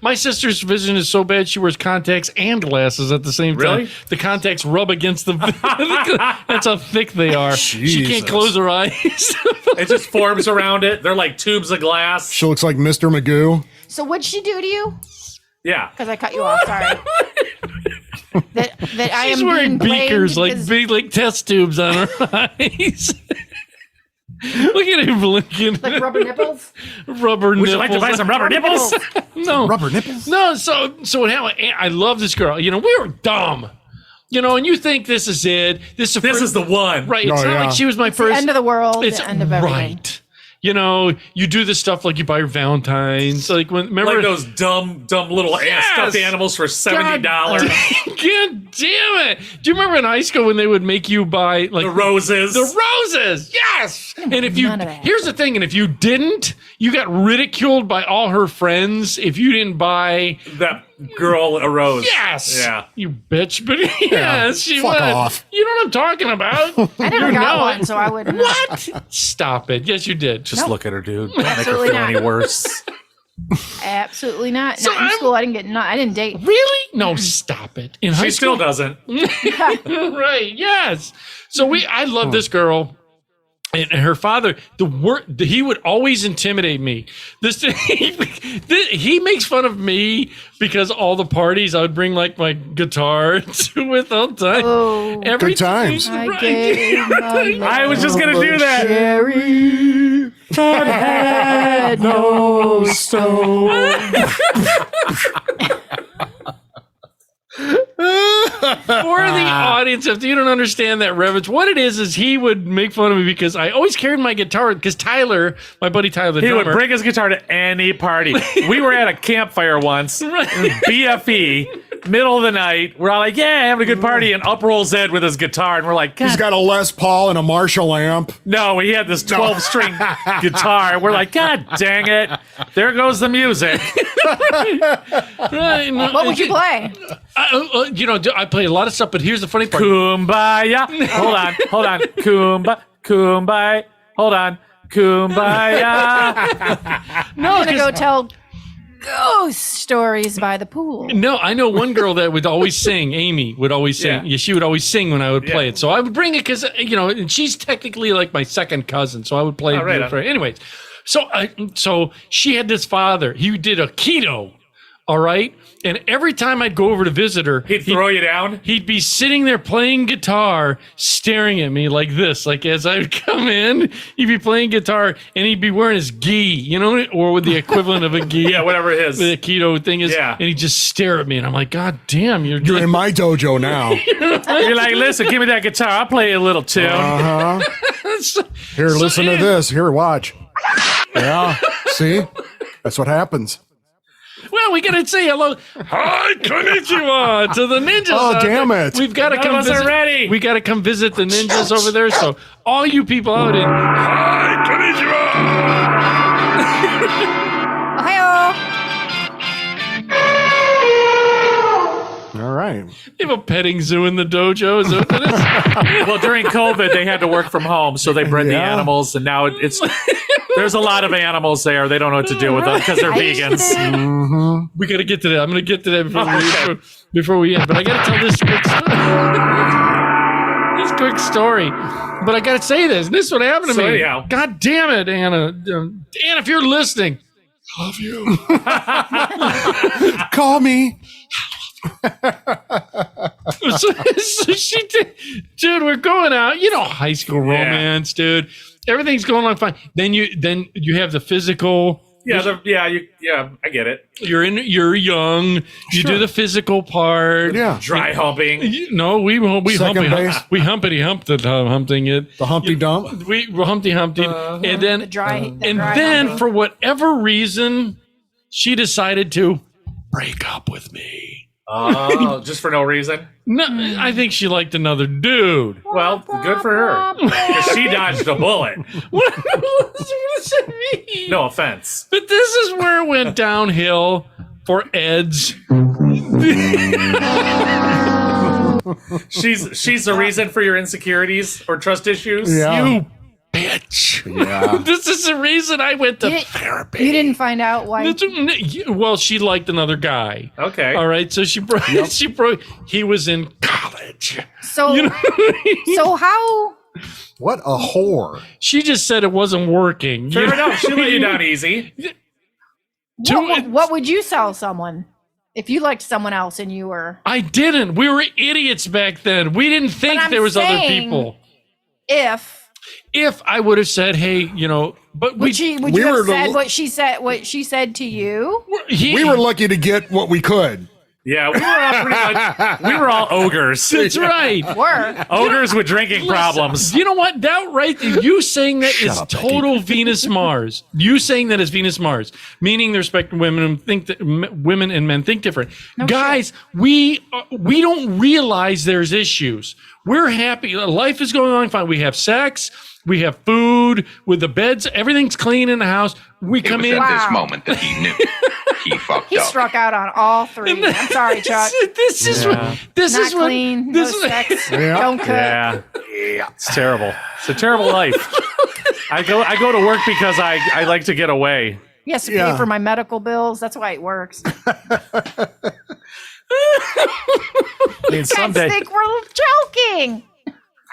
My sister's vision is so bad she wears contacts and glasses at the same time. Really? The contacts rub against the. That's how thick they are. She Jesus. can't close her eyes. It just forms around it. They're like tubes of glass. She looks like Mr. Magoo. So what'd she do to you? Yeah. Because I cut you off. Sorry. that I She's am wearing being blamed beakers, like because- big, like test tubes on her eyes. Look at him blinking. like rubber nipples. Rubber Would nipples. you like to buy some rubber nipples? No. Rubber nipples? No, so what happened? I love this girl. You know, we were dumb. You know, and you think this is it. This is the one. right. It's Oh, not yeah. like she was my It's the first. end of the world. It's the end of everything. right. You know, you do the stuff like you buy your Valentine's. Like when remember Like those dumb little stuffed animals for $70. God damn it! Do you remember in high school when they would make you buy like The roses. The roses, yes. And if you None of that. here's the thing, and if you didn't, you got ridiculed by all her friends if you didn't buy. That girl a rose. Yes, Yeah. you bitch. But yes, she fuck would. off. You know what I'm talking about? I never You got know one, it. so I wouldn't. What? Stop it! Yes, you did. Just look at her, dude. Don't make her Absolutely feel not. any worse. Absolutely not. So Not in I'm- school. I didn't get. I didn't date. Really? No, stop it. In high She still school, doesn't. right? Yes. So I love this girl. And her father, he would always intimidate me. He makes fun of me because all the parties I would bring like my guitar to with all the time. Oh, Every Good times. I Right. gave my I was just gonna do that. cherry that had no stone. For the audience, if you don't understand that reference, what it is he would make fun of me because I always carried my guitar. Because Tyler, my buddy Tyler, the He drummer, would bring his guitar to any party. We were at a campfire once, BFE, middle of the night. We're all like, yeah, having a good party. And up rolls Ed with his guitar. And we're like, He's God, got a Les Paul and a Marshall amp. no, he had this 12-string guitar. We're like, God dang it. There goes the music. Right, no, What would you play? I play a lot of stuff, but here's the funny part. Kumbaya. Hold on. Kumbaya. Hold on. Kumbaya. No, I'm gonna go tell ghost stories by the pool. No, I know one girl that would always sing. Amy would always sing. Yeah. Yeah, she would always sing when I would play Yeah. it. So I would bring it because and she's technically like my second cousin. So I would play Oh, right it on. for her. Anyways, so she had this father. He did a keto. All right, and every time I'd go over to visit her, He'd throw you down. he'd be sitting there playing guitar, staring at me like this. Like as I would come in, he'd be playing guitar and he'd be wearing his gi, or with the equivalent of a gi. Yeah, whatever it is. The keto thing is. Yeah. And he'd just stare at me, and I'm like, God damn, you're You're in my dojo now. You're like, listen, give me that guitar. I'll play you a little tune. Uh-huh. Here, listen to this. Here, watch. Yeah. See? That's what happens. Well, we gotta say hello. Hi, konnichiwa to the ninjas. Oh, out damn there. it. We've got to None come of us are visit. ready. We got to come visit the ninjas over there. So all you people out in hi, konnichiwa. Ohio. All right. You have a petting zoo in the dojo. Is that what it is? Well, during COVID, they had to work from home, so they bred the Yeah. animals, and now it's there's a lot of animals there. They don't know what to do with them because they're I used to vegans. do- Mm-hmm. We got to get to that. I'm going to get to that before we end. But I got to tell this quick story. This quick story. But I got to say this. This is what happened to So me. anyhow. God damn it, Anna. Anna, if you're listening, love you. Call me. so she did, dude, we're going out, high school romance, dude. Everything's going on fine. Then you have the physical. Yeah, I get it. You're young. You do the physical part. Yeah. Dry humping. No, we Second base. we humpity humped it, humping it. The Humpty Dump. We Humpty Humpty, and then The dry. the and dry then humping. for whatever reason, she decided to break up with me. Oh, just for no reason. No, I think she liked another dude. Well, good for her. 'Cause she dodged a bullet. What does that mean? No offense. But this is where it went downhill for Ed's. She's the reason for your insecurities or trust issues. Yeah. You bitch. Yeah. This is the reason I went to You- therapy. You didn't find out why. Well, she liked another guy. Okay. All right, so she broke. He was in college. So, You know what I mean? so how? What a whore. She just said it wasn't working. Fair enough. She let you down easy. What would you sell someone If you liked someone else and you were, I didn't. We were idiots back then. We didn't think I'm there was other saying- people. if I would have said, hey, but would you we have were the- said what she said to you? We were lucky to get what we could. Yeah, we were all pretty much, we were all ogres. That's right. Were Ogres with drinking problems. You know what? That right there, you saying that is total Venus Mars. You saying that is Venus Mars, meaning the respect of women and think that women and men think different. Guys, we don't realize there's issues. We're happy. Life is going on fine. We have sex. We have food with the beds. Everything's clean in the house. We come in. Wow. This moment that he knew he fucked he up. struck out on all three. I'm sorry, Chuck. This is what. This Not is what. clean, This no is sex, don't cook. Yeah, it's terrible. It's a terrible life. I go to work because I like to get away. He has to pay for my medical bills. That's why it works. I mean, Guys someday, think we're joking.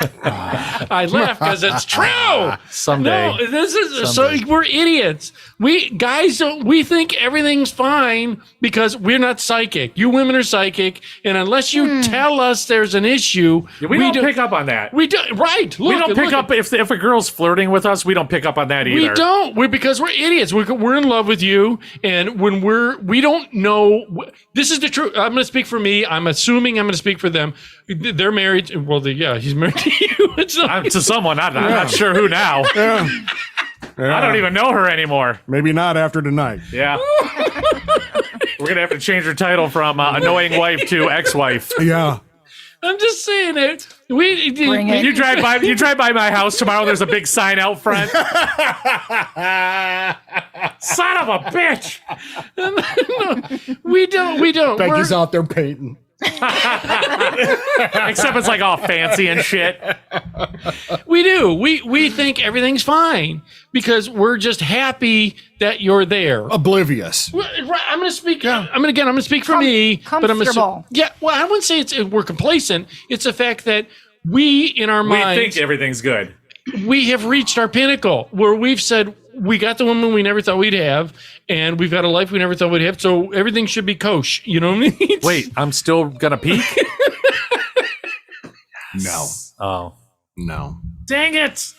I laugh because it's true. someday. No, this is so we're idiots. We guys don't. We think everything's fine because we're not psychic. You women are psychic, and unless you tell us there's an issue, we don't pick up on that. We do right. We don't pick look, up if a girl's flirting with us. We don't pick up on that either. We don't. Because we're idiots. We're in love with you, and when we don't know. This is the truth. I'm going to speak for me. I'm assuming I'm going to speak for them. They're married. Well, he's married to you. It's not, To someone. I'm not sure who now. I don't even know her anymore. Maybe not after tonight. Yeah. We're gonna have to change her title from annoying wife to ex-wife. Yeah. I'm just saying it. Bring it. You drive by my house tomorrow. There's a big sign out front. Son of a bitch! We don't. Becky's out there painting. Except it's like all fancy and shit. We do. We think everything's fine because we're just happy that you're there. Oblivious. Right, I'm going to speak. I'm going to speak for me. But I'm comfortable. Well, I wouldn't say we're complacent. It's the fact that we, in our We minds, think everything's good. we have reached our pinnacle where we've said we got the woman we never thought we'd have, and we've got a life we never thought we'd have. So everything should be kosher. You know what I mean? Wait, I'm still gonna peek? No. Oh. No. Dang it!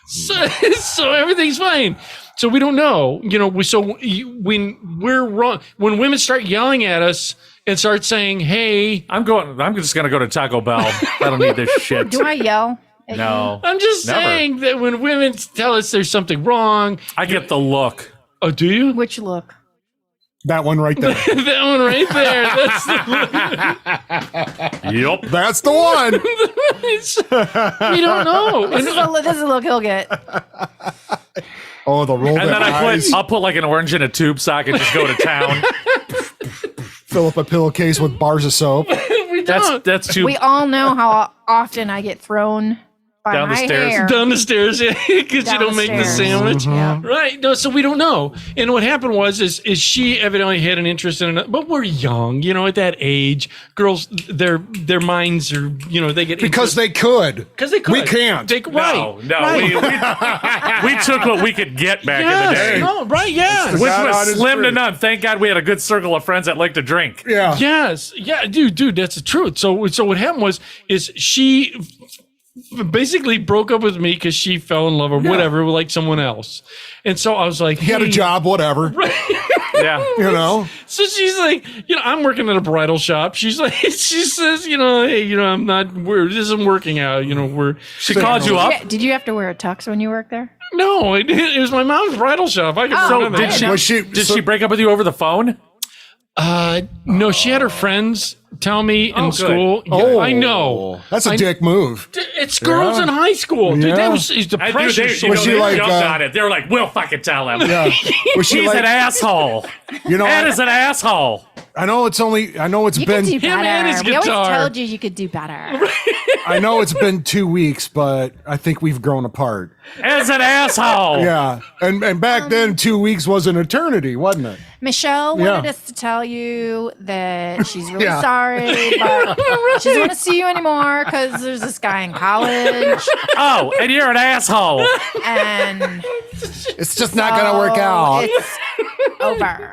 So everything's fine. So we don't know, when we're wrong, when women start yelling at us and start saying, "Hey," I'm just gonna go to Taco Bell. I don't need this shit. Do I yell? at No. I'm just Never. saying that when women tell us there's something wrong, I get the look. oh, do you? you? Which look? That one right there. That one right there. That's Yep. That's the one. we don't know. This is a look he'll get. Oh, the roll And that then eyes. I'll put like an orange in a tube sock and just go to town. Fill up a pillowcase with bars of soap. We don't. That's too. We all know how often I get thrown by Down the my stairs. hair. Down the stairs, yeah, because you Down don't the make the stairs. sandwich. Yeah. Right. No, so we don't know. And what happened is she evidently had an interest in it, but we're young, at that age. Girls, their minds are, they get Because they could. because they could. We can't. They, No, right. no. Right. We took what we could get back in the Yes. day. No, right. Yes. Which God was honest slim to truth. none. Thank God we had a good circle of friends that liked to drink. Yeah. Yes. Yeah, dude, that's the truth. So what happened is she basically broke up with me because she fell in love or whatever with like someone else. And so I was like, He had a hey. job, whatever. Yeah. So she's like, I'm working at a bridal shop. She's like, she says, hey, I'm not, this isn't working out. She called you up. Did you have to wear a tux when you worked there? No, it was my mom's bridal shop. I could So run that. did she break up with you over the phone? No, she had her friends tell me in good. school. Oh, I know. That's a I- dick move. It's girls Yeah. in high school. Dude, Yeah. that was the I do. pressure. Was she like, jumped on it. They were like, "We'll fucking tell him. Yeah. Was she He's like, an asshole. Ed is an asshole." I know it's You been, could do Him and his better. We always guitar. told you could do better. I know it's been 2 weeks, but I think we've grown apart. Ed's an asshole. Yeah. And back then, 2 weeks was an eternity, wasn't it? Michelle wanted us to tell you that she's really sorry, but she doesn't want to see you anymore because there's this guy in college. Oh, and you're an asshole. And it's just not going to work out. It's over.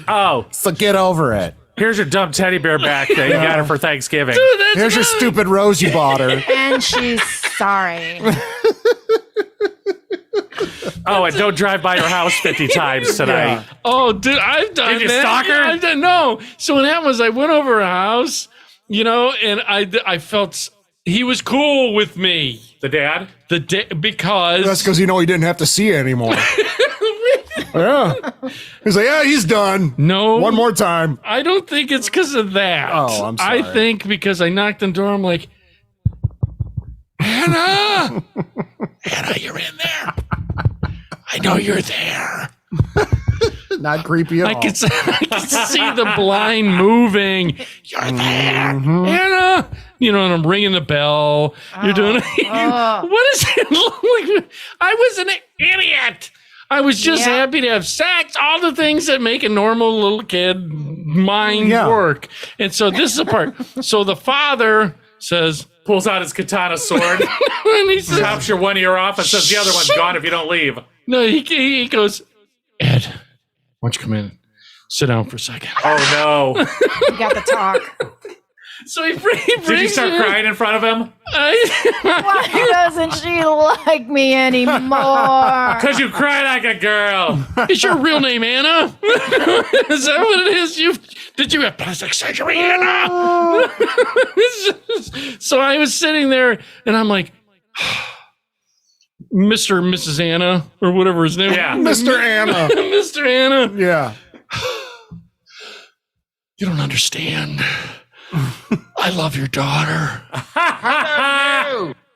Oh, so get over it. Here's your dumb teddy bear back that you got her for Thanksgiving. Dude, Here's your stupid rose you bought her. And she's sorry. Oh, and don't drive by her house 50 times tonight. Yeah. Oh, dude, I've done Did you that. stalk her? I've done, no. So what happened was I went over her house, and I felt he was cool with me. The dad? Because That's because he didn't have to see you anymore. Yeah. He's like, yeah, he's done. No. One more time. I don't think it's because of that. Oh, I'm sorry. I think because I knocked on the door, I'm like, Anna! Anna, you're in there. I know you're there. Not creepy at all. I can see the blind moving. You're there, Anna. And I'm ringing the bell. You're doing it. What is it like? I was an idiot. I was just happy to have sex. All the things that make a normal little kid mind work. And so this is the part. So the father says, pulls out his katana sword, and he says, chops your one ear off, and says the other one's gone if you don't leave. No, he goes, Ed, why don't you come in? Sit down for a second. Oh, no. You got the talk. So he brings Did you start crying in front of him? Why doesn't she like me anymore? Because you cry like a girl. Is your real name Anna? Is that what it is? Did you have plastic surgery, Anna? So I was sitting there, and I'm like, Mr. and Mrs. Anna, or whatever his name is. Yeah. Mr. Anna. Mr. Anna. Yeah. You don't understand. I love your daughter.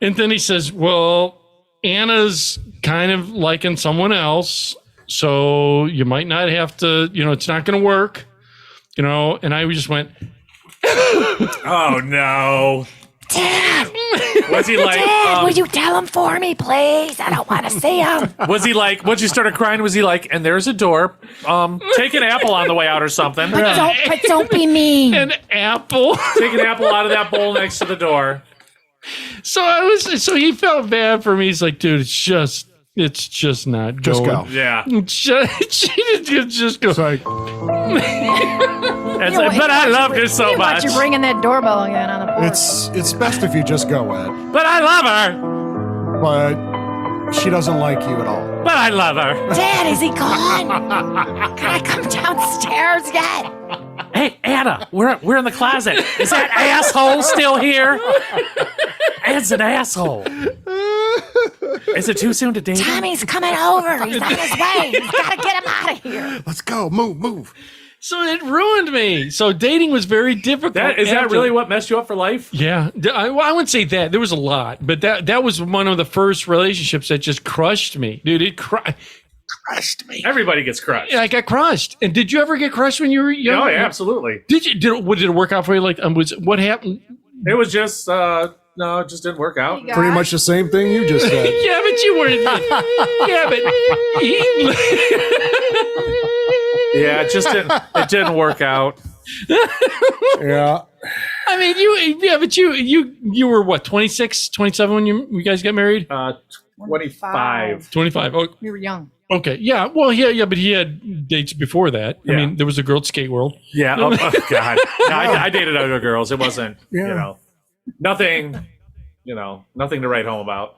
And then he says, well, Anna's kind of liking someone else, so you might not have to, it's not going to work, and I just went, Oh, no. Dad! Was he like, Dad, will you tell him for me, please? I don't want to see him. was he like, once you started crying, was he like, and there's a door, take an apple on the way out or something. But don't be mean. an apple. Take an apple out of that bowl next to the door. So he felt bad for me. He's like, dude, it's just not Just going. go. Yeah. Just go. It's like, But I loved her so much. You're ringing that doorbell again on the porch. it's best if you just go, Ed. But I love her. But she doesn't like you at all. But I love her. Dad, is he gone? Can I come downstairs yet? Hey, Anna, we're in the closet. Is that asshole still here? Ed's an asshole. Is it too soon to date him? Tommy's coming over. He's on his way. He's got to get him out of here. Let's go. Move. So it ruined me. So dating was very difficult. Is that after- really what messed you up for life? Yeah, I wouldn't say that. There was a lot, but that was one of the first relationships that just crushed me, dude. It crushed me. Everybody gets crushed. Yeah, I got crushed. And did you ever get crushed when you were young? Oh, yeah, absolutely. Did it work out for you? Like, what happened? It was just, no, it just didn't work out. Pretty much the same thing you just said. Yeah, but you weren't. Yeah, but Yeah, it didn't work out. Yeah. I mean, you were what, 26, 27 when you guys got married? 25. 25. Oh, We were young. okay. Yeah. Well, yeah, but he had dates before that. Yeah. I mean, there was a girl at Skate World. Yeah. Oh, God. No, I dated other girls. It wasn't, nothing to write home about.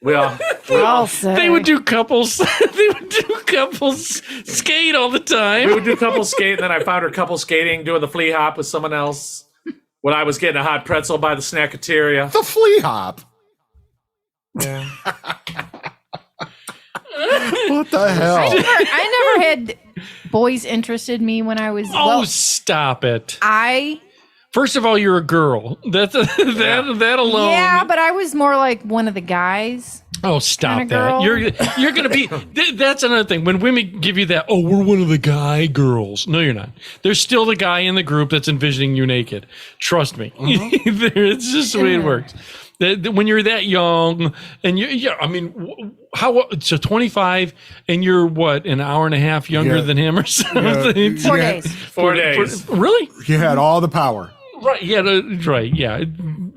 We all They would do couples. They would do couples skate all the time. we would do couple skate, and then I found her couple skating, doing the flea hop with someone else when I was getting a hot pretzel by the snackateria. The flea hop. Yeah. What the hell? I never had boys interested me when I was. Oh, stop it! I First of all, you're a girl. That alone. yeah, but I was more like one of the guys. Oh, stop kinda that! girl. You're gonna be. That's another thing. When women give you that, oh, we're one of the guy girls. No, you're not. There's still the guy in the group that's envisioning you naked. Trust me. It's just the way it works. When you're that young, and I mean, so 25, and you're what, an hour and a half younger than him or something? 4 days. 4 days. Really? He had all the power. Right. Yeah. Right. Yeah.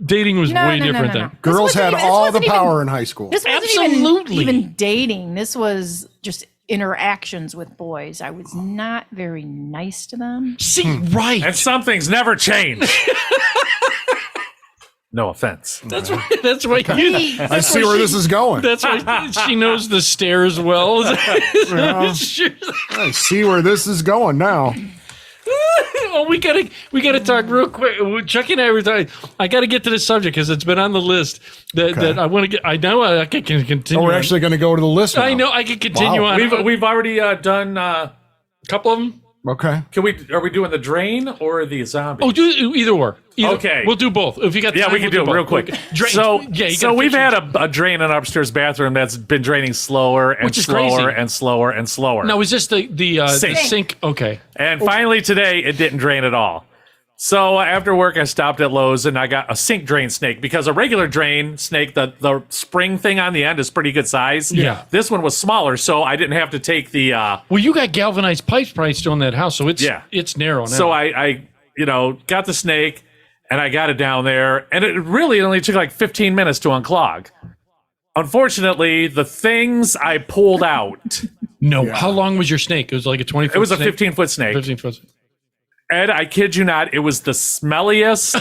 Dating was way different then. Girls had all the power in high school. This wasn't even dating. This was just interactions with boys. I was not very nice to them. See, right. And some things never change. No offense. That's why. That's why. I see where this is going. That's why she knows the stairs well. I see where this is going now. Oh, we gotta talk real quick. Chucky and I were talking. I got to get to this subject because it's been on the list that I want to get. I know I can continue. Oh, we're actually going to go to the list now. I know I can continue on. We've already done a couple of them. Okay. Are we doing the drain or the zombie? Oh, do either or. Okay. We'll do both. If you got time, we can do it real quick. So we've had a drain in our upstairs bathroom that's been draining slower and slower and slower and slower. Now, is this the sink? Okay. And finally today, it didn't drain at all. So after work, I stopped at Lowe's and I got a sink drain snake because a regular drain snake, the spring thing on the end is pretty good size. Yeah. This one was smaller, so I didn't have to take the... well, you got galvanized pipes probably still in that house, so it's narrow now. So I got the snake and I got it down there, and it really only took like 15 minutes to unclog. Unfortunately, the things I pulled out... How long was your snake? It was like a 20-foot snake? It was a 15-foot snake. 15-foot. Ed, I kid you not, it was the smelliest,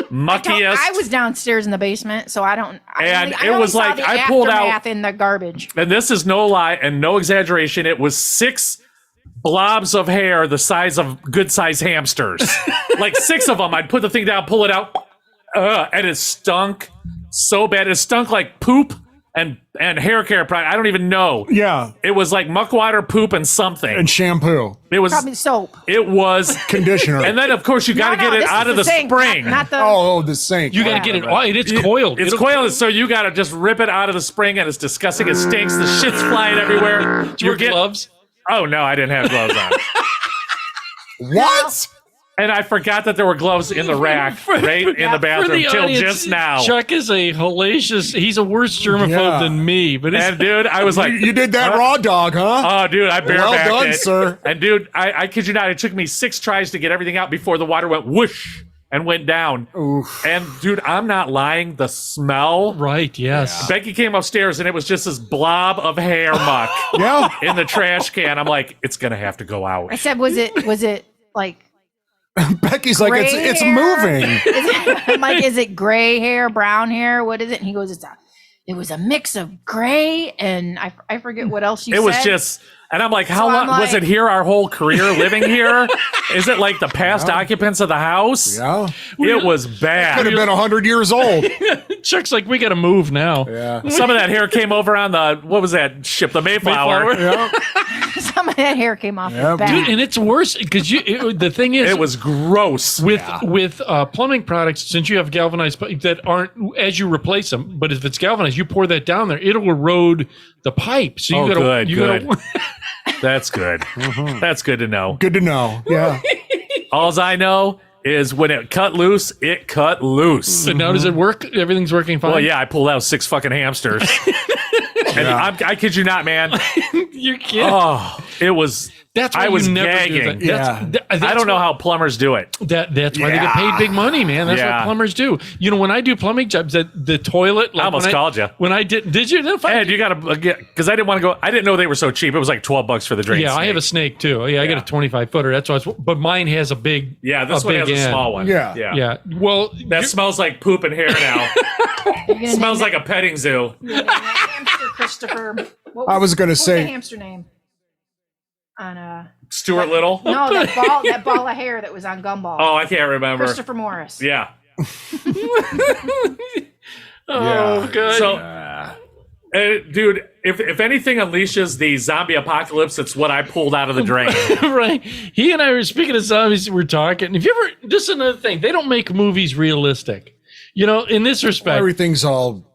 muckiest. I was downstairs in the basement, so I don't. It was like I pulled out in the garbage. And this is no lie and no exaggeration. It was 6 blobs of hair the size of good-sized hamsters, like 6 of them. I'd put the thing down, pull it out, and it stunk so bad. It stunk like poop and hair care product. I don't even know. Yeah. It was like muck water, poop, and something. And shampoo. It was probably soap. It was conditioner. And then of course you got to get it out of the sink, spring. Not the. The sink. You got to get it. It's coiled. It's coiled, so you got to just rip it out of the spring, and it's disgusting. It stinks. The shit's flying everywhere. Do you wear gloves? Oh no, I didn't have gloves on. What? And I forgot that there were gloves in the rack, right in the bathroom, till just now. Chuck is a hellacious. He's a worse germaphobe than me. But dude, I was like, you did that raw dog, huh? Oh, dude, I barebacked well done, it, sir. And dude, I kid you not, it took me 6 tries to get everything out before the water went whoosh and went down. Oof. And dude, I'm not lying. The smell. Right. Yes. Becky came upstairs and it was just this blob of hair muck. In the trash can. I'm like, it's gonna have to go out. I said, was it like? Becky's like, it's moving. I'm like, is it gray hair, brown hair? What is it? And he goes, it was a mix of gray and I forget what else she said. It was just, and I'm like, how long was it here our whole career living here? Is it like the past occupants of the house? Yeah. It was bad. Could have been 100 years old. Chuck's like, we got to move now. Yeah. Some of that hair came over on what was that ship? The Mayflower. Yeah. Some of that hair came off the back. Dude, and it's worse because the thing is, it was gross with plumbing products. Since you have galvanized pipes that aren't as you replace them, but if it's galvanized, you pour that down there, it'll erode the pipe. So you good. That's good. That's good to know. Good to know. Yeah. All I know is when it cut loose, it cut loose. So now does it work? Everything's working fine? Well, yeah, I pulled out 6 fucking hamsters. And I kid you not, man. You're kidding. Oh, it was. That's why I was you never gagging. do that. I don't know how plumbers do it. That's why they get paid big money, man. That's what plumbers do. You know, when I do plumbing jobs, the toilet. Like I almost called you. When I did you? Ed, you got to get, because I didn't want to go. I didn't know they were so cheap. It was like $12 for the drain. Yeah, snake. I have a snake too. Yeah, I got a 25-footer. That's why. But mine has a big. Yeah, this one has a small one. Yeah. Well, that smells like poop and hair now. Smells like a petting zoo. Hamster Christopher. I was going to say. What's the hamster name? On Stuart Little? No, that ball of hair that was on Gumball. Oh, I can't remember. Christopher Morris. Yeah. Good. So, dude, if anything unleashes the zombie apocalypse, it's what I pulled out of the drain. Right. He and I were speaking of zombies. We're talking. If you ever, this is another thing. They don't make movies realistic. You know, in this respect, everything's all,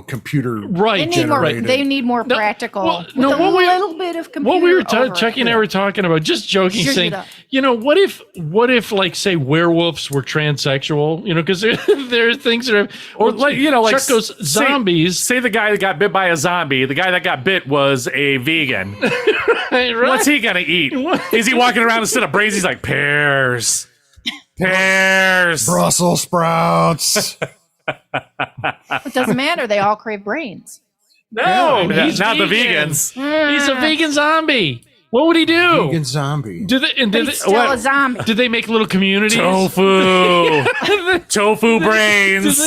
computer generated. They need more practical. Well, with a little bit of computer. What we were Chucky and I were talking about, just joking, saying, what if like say werewolves were transsexual? Because there are things that are, Or like Chuck goes zombies. Say the guy that got bit by a zombie. The guy that got bit was a vegan. Right? What's he gonna eat? Is he walking around instead of brains? He's like pears. Brussels sprouts. It doesn't matter. They all crave brains. No, he's not the vegan. vegans. He's a vegan zombie. What would he do? Vegan zombie. Do they, and But did he's they, still what? a zombie. Did they make little communities? Tofu. Tofu brains.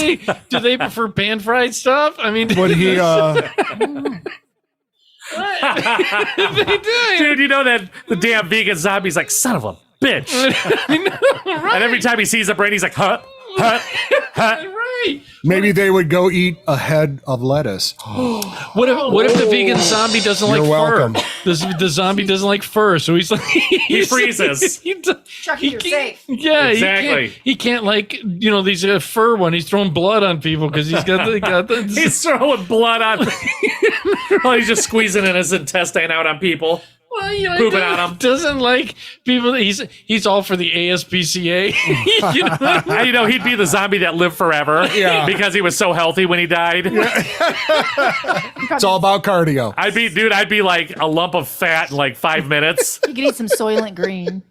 Do they prefer pan fried stuff? I mean, Would he? they do. Dude, you know that the damn vegan zombie's like, son of a bitch. I know, right? And every time he sees a brain, he's like, huh? Right. Maybe they would go eat a head of lettuce. What if the vegan zombie doesn't You're like welcome. fur? The zombie doesn't like fur, so he's like he freezes. Chucky, you're safe. Yeah, Exactly. He can't like these fur one. He's throwing blood on people because he's got the He's throwing blood on. Oh, he's just squeezing in his intestine out on people. Well, Pooping on him. Doesn't like people. He's all for the ASPCA. He'd be the zombie that lived forever. Yeah. Because he was so healthy when he died. It's all about cardio. I'd be like a lump of fat in like 5 minutes. You can eat some Soylent Green.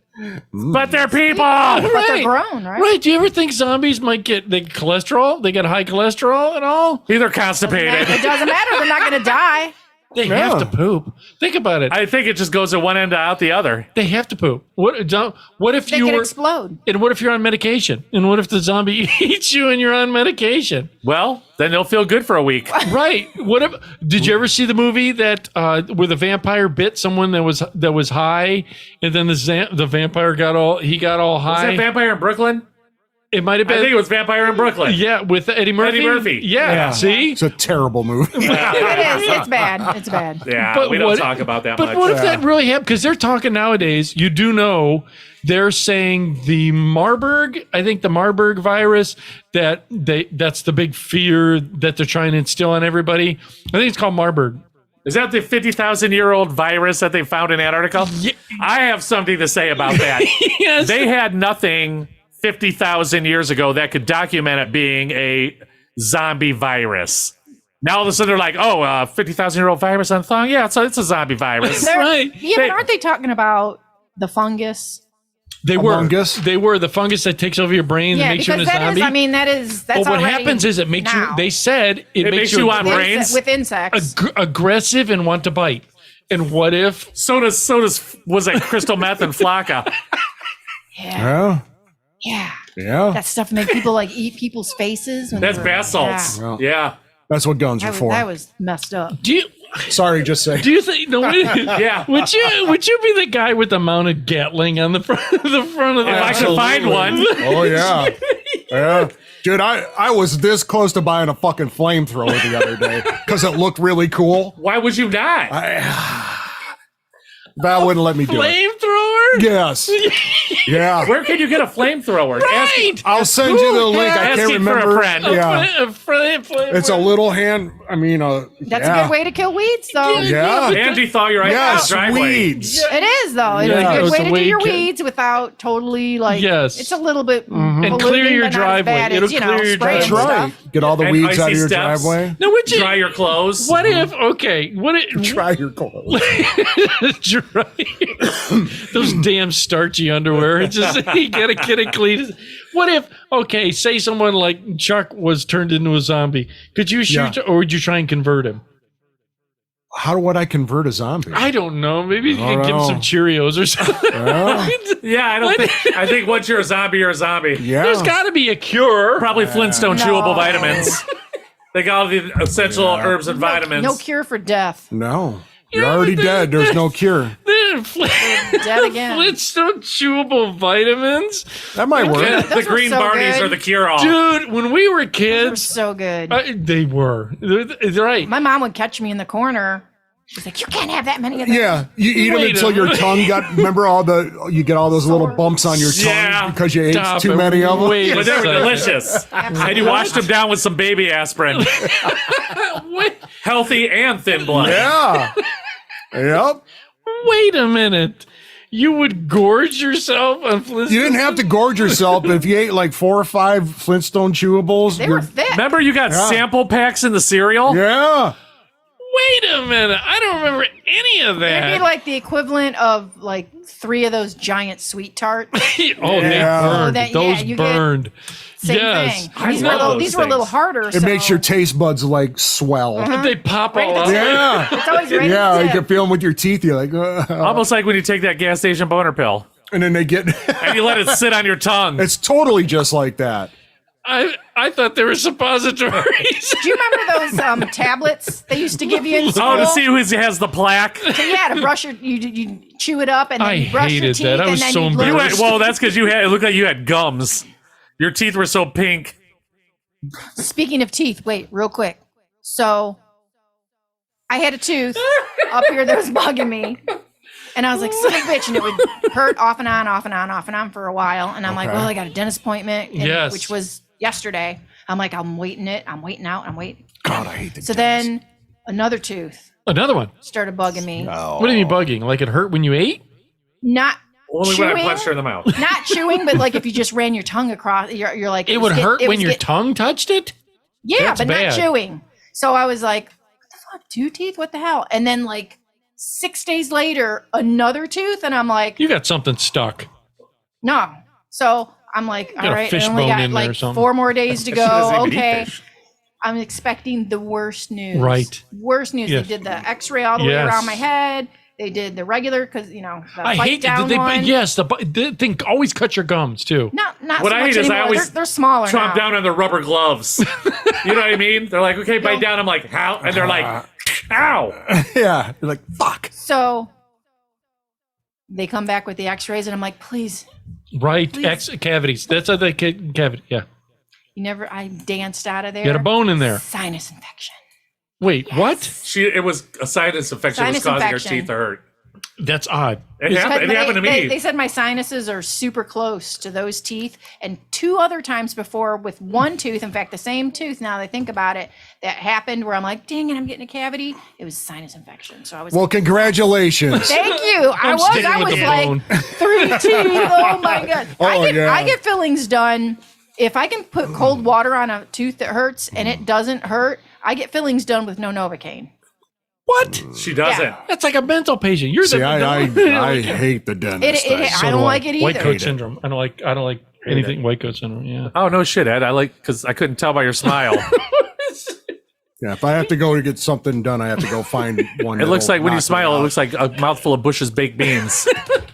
But they're people. But they're Right. grown, right? Right? Do you ever think zombies might get cholesterol? They got high cholesterol and all. Either constipated. It doesn't matter. They're not going to die. They have to poop. Think about it. I think it just goes to one end out the other. They have to poop. What if They you can were? explode. And what if you're on medication? And what if the zombie eats you and you're on medication? Well, then they'll feel good for a week. Right. What if? Did you ever see the movie that where the vampire bit someone that was high, and then the vampire got all Was high? that Vampire in Brooklyn? It might have I been. think it was Vampire in Brooklyn. Yeah, with Eddie Murphy. Eddie Murphy. Yeah. See. It's a terrible movie. It is. It's bad. It's bad. Yeah, But we don't what- talk about that But much. what if that really happened? Because they're talking nowadays. You do know they're saying the Marburg. I think the Marburg virus that's the big fear that they're trying to instill on everybody. I think it's called Marburg. Is that the 50,000-year-old virus that they found in Antarctica? Yeah. I have something to say about that. Yes. They had nothing 50,000 years ago that could document it being a zombie virus. Now all of a sudden they're like, 50,000-year-old virus on thong? Yeah, it's a zombie virus. They're- right. Yeah, but aren't they talking about the fungus? They were. Fungus? They were the fungus that takes over your brain Yeah, and makes you because a that zombie. that's But what already happens is it makes now. you. They said it makes makes you want With brains? with insects. aggressive and want to bite. And what if? So does was it crystal meth and Flocka? Yeah. Yeah. Yeah. Yeah. That stuff make people like eat people's faces. When That's they were- bath salts. Yeah. Yeah. That's what guns are That for. was, that was messed up. Do you? Sorry, just say. Do you think? No. Yeah. Would you be the guy with the mounted Gatling on the front of the? If I could find one. Oh yeah. Yeah. Dude, I was this close to buying a fucking flamethrower the other day because it looked really cool. Why would you not? That wouldn't let me do it. Flamethrower? Yes. Yeah. Where can you get a flamethrower? Right. I'll send you the link. I can't Asking for a remember. friend. Yeah. It's It's a little hand. I mean, That's yeah. a good way to kill weeds, though. Yeah. And thaw your Yes, driveway. weeds. It is, though. It's Yeah, a good it's way a to way do your to- weeds without totally, like, Yes. it's a little bit And clear polluting, your but not as driveway. bad as, It'll you know, clear your spraying That's driveway. right. stuff. Get all the And weeds icy out of your steps. driveway. No, would you? Dry your clothes. What if? Okay. What if? Try your clothes. Dry. Those damn starchy underwear. It's just you gotta get it clean. What if? Okay, say someone like Chuck was turned into a zombie. Could you shoot, or would you try and convert him? How would I convert a zombie? I don't know. Maybe you I could don't give him some know. Cheerios or something. Yeah, I think once you're a zombie, you're a zombie. Yeah. There's got to be a cure. Probably Flintstone No. chewable vitamins. They got all the essential herbs and vitamins. No cure for death. No. You're Yeah, already but dead. There's no cure. Dead again. Flintstone chewable vitamins. That might work. The Those were green so Barneys good. are the cure-all. Dude, when we were They're kids, so good. they were. They're right. My mom would catch me in the corner. She's like, you can't have that many of them. Yeah, you eat them Wait a until your minute. tongue got. Remember you get all those little bumps on your tongue Yeah. because you ate Stop too it. many of them. Wait a But they were second. delicious. And you washed them down with some baby aspirin. Wait, Healthy and thin blood. Yeah. Yep. wait a minute. You would gorge yourself on Flintstone. You didn't have to gorge yourself, but if you ate like 4 or 5 Flintstone chewables, They were thick. Remember you got sample packs in the cereal? yeah. Wait a minute. I don't remember any of It'd be that. like the equivalent of like 3 of those giant sweet tarts. They Yeah. burned. that- yeah, Those you get- burned. Same Yes. thing. These, were, love those these were a little things. harder. It makes your taste buds like swell. They pop Right all at out. the Yeah. It's always right Yeah, at the you tip. can feel them with your teeth. You're like, Almost like when you take that gas station boner pill and then they get. and you let it sit on your tongue. It's totally just like that. I thought they were suppositories. Do you remember those tablets they used to give you in school? Oh, to see who has the plaque. So yeah, to brush your, you chew it up and then I you brush your hated teeth that. I and was then so you You embarrassed. had, well, that's because it looked like you had gums. Your teeth were so pink. Speaking of teeth, wait, real quick. So I had a tooth up here that was bugging me. And I was like, son of a bitch, and it would hurt off and on for a while. And I'm like, well, I got a dentist appointment, Yes. which was yesterday. I'm like, I'm waiting out. God, I hate the So then another tooth Another one. started bugging me. Oh. What do you mean bugging? Like it hurt when you ate? Not Only when I chewing, punched her in the mouth. not chewing, but like if you just ran your tongue across, you're like, It was would get- hurt it when was your get- tongue touched it? Yeah, That's but bad. not chewing. So I was like, what the fuck, 2 teeth? What the hell? And then like 6 days later, another tooth, and I'm like, You got something stuck. no. So I'm like, all a right, I fish only bone got in there or like something. 4 more days to She doesn't go. even eat Okay. fish. I'm expecting the worst news. Right. Worst news. Yes. They did the x-ray all the way Yes. around my head. They did the regular, because, the I bite hate down that. one. Yes, the thing always cut your gums too. Not What so I much hate is I anymore. always they're smaller Chomp now. down on the rubber gloves. You know what I mean? They're like, okay, bite down. I'm like, how? And they're like, ow. Yeah. You're like, fuck. So they come back with the x-rays, and I'm like, please. Right, Please. cavities. That's how they cavity. Yeah, I danced out of there. you had a bone in there. Sinus infection. Wait, what? It was a sinus infection Sinus was causing infection. her teeth to hurt. That's odd. It happened to me. They said my sinuses are super close to those teeth. And 2 other times before with one tooth, in fact, the same tooth, now that I think about it, that happened where I'm like, dang it, I'm getting a cavity. It was sinus infection. So I was Well, congratulations. thank you. I sticking with was the like bone. 3 teeth. Oh my God. Oh, yeah. I get fillings done. If I can put cold water on a tooth that hurts and it doesn't hurt, I get fillings done with no Novocaine. What? She doesn't. Yeah. That's like a mental patient. You're See, the I hate the dentist. I don't like it white either. coat syndrome. I don't like anything white coat syndrome. Yeah. Oh, no shit, Ed. Because I couldn't tell by your smile. Yeah, if I have to go to get something done, I have to go find one. It looks that'll like when you knock me smile, it out. looks like a mouthful of Bush's baked beans.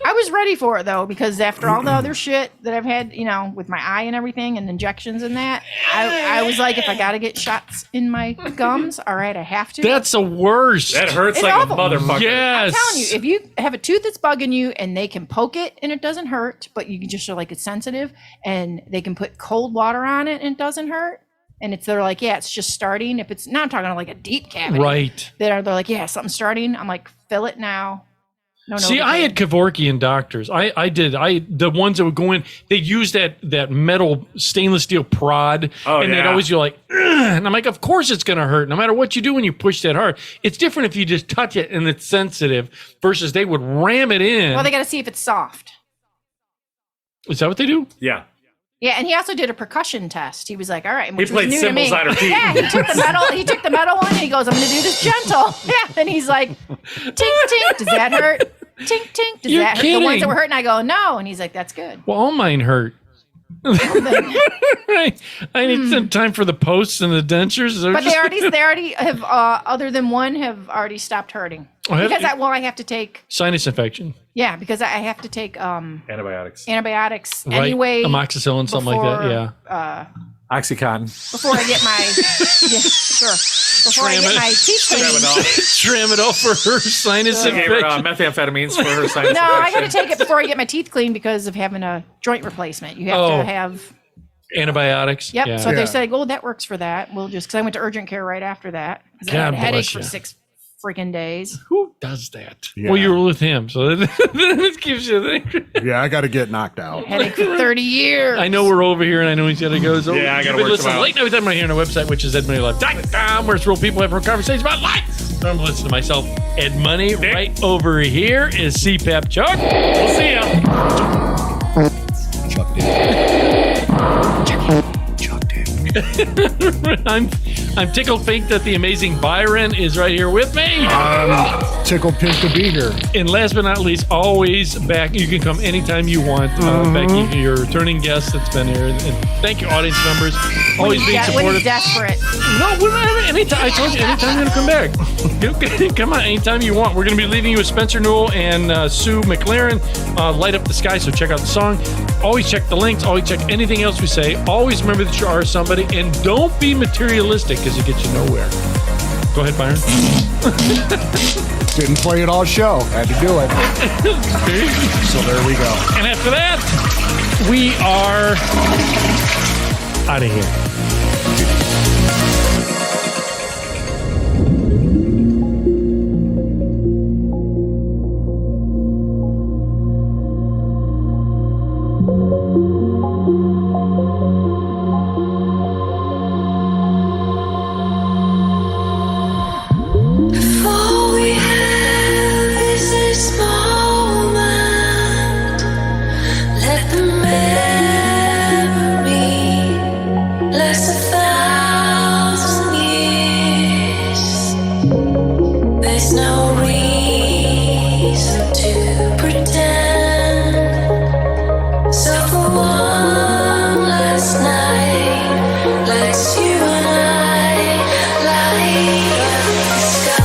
I was ready for it though, because after all the other shit that I've had, with my eye and everything and injections and that, I was like, if I got to get shots in my gums, all right, I have to. That's the worst. That hurts It's like awful. a motherfucker. Yes. I'm telling you, if you have a tooth that's bugging you and they can poke it and it doesn't hurt, but you can just show like it's sensitive, and they can put cold water on it and it doesn't hurt, and they're like, yeah, it's just starting. If it's not, I'm talking like a deep cavity. Right. They're like, yeah, something's starting. I'm like, fill it now. No, See, I had Kevorkian doctors. I did. The ones that would go in, they use that metal stainless steel prod, Oh, and they'd yeah. always be like, "Ugh," and I'm like, of course it's gonna hurt, no matter what you do when you push that hard. It's different if you just touch it and it's sensitive versus they would ram it in. Well, they got to see if it's soft. Is that what they do? Yeah. Yeah, and he also did a percussion test. He was like, "All right," which was played new to me. cymbals on her teeth. Yeah, he took the metal. He took the metal one, and he goes, "I'm going to do this gentle." Yeah, and he's like, "Tink tink, does that hurt? Tink tink, does You're that hurt?" The ones kidding. that were hurting, I go, "No," and he's like, "That's good." Well, all mine hurt. I need some time for the posts and the dentures. They're But they just- already have, other than one, have already stopped hurting. Oh, have Because they? I have to take, sinus infection, because I have to take Antibiotics. antibiotics right? anyway. Amoxicillin, something like that. before, Yeah. Oxycontin. Before I get my, yeah, sure. Before I get my teeth cleaned. Tramadol for her sinus Gave her infection. methamphetamines for her sinus No, I got to infection. take it before I get my teeth cleaned because of having a joint replacement. You have Oh. to have. Antibiotics. Yep. Yeah. So Yeah. they said, "Oh, that works for that." We'll just because I went to urgent care right after that. 'Cause I God had a headache bless for you. 6 freaking days. Who does that? Yeah. Well, you were with him, so that gives you the. Yeah, I got to get knocked out. Headache for 30 years. I know we're over here, and I know he's got to go. So Yeah, I gotta you've been work listening tomorrow. Late Night with Emily here on our website, which is edmontonlive.com, where it's real people having a conversation about life. I'm listening to myself. Ed Money. Right over here is CPAP Chuck. We'll see ya. Chuck David. Chuck David. I'm tickled pink that the amazing Byron is right here with me. I'm tickled pink to be here. And last but not least, always back. You can come anytime you want. Becky, your returning guest that's been here. And thank you, audience members. Always being When supportive. he's desperate. No, whenever, anytime. I told you, anytime you're going to come back. Come on, anytime you want. We're going to be leaving you with Spencer Newell and Sue McLaren, Light Up the Sky, so check out the song. Always check the links. Always check anything else we say. Always remember that you are somebody, and don't be materialistic because it gets you nowhere. Go ahead, Byron. Didn't play it all show. Had to do it. So there we go. And after that, we are out of here. All we have is this moment. Let the memory last 1,000 years. There's no reason to pretend. So for one last night, let's you and I light up the sky.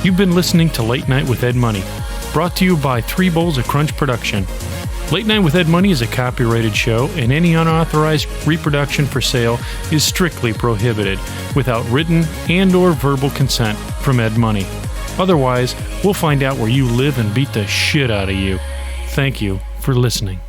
You've been listening to Late Night with Ed Money, brought to you by 3 Bowls of Crunch Production. Late Night with Ed Money is a copyrighted show, and any unauthorized reproduction for sale is strictly prohibited without written and/or verbal consent from Ed Money. Otherwise, we'll find out where you live and beat the shit out of you. Thank you for listening.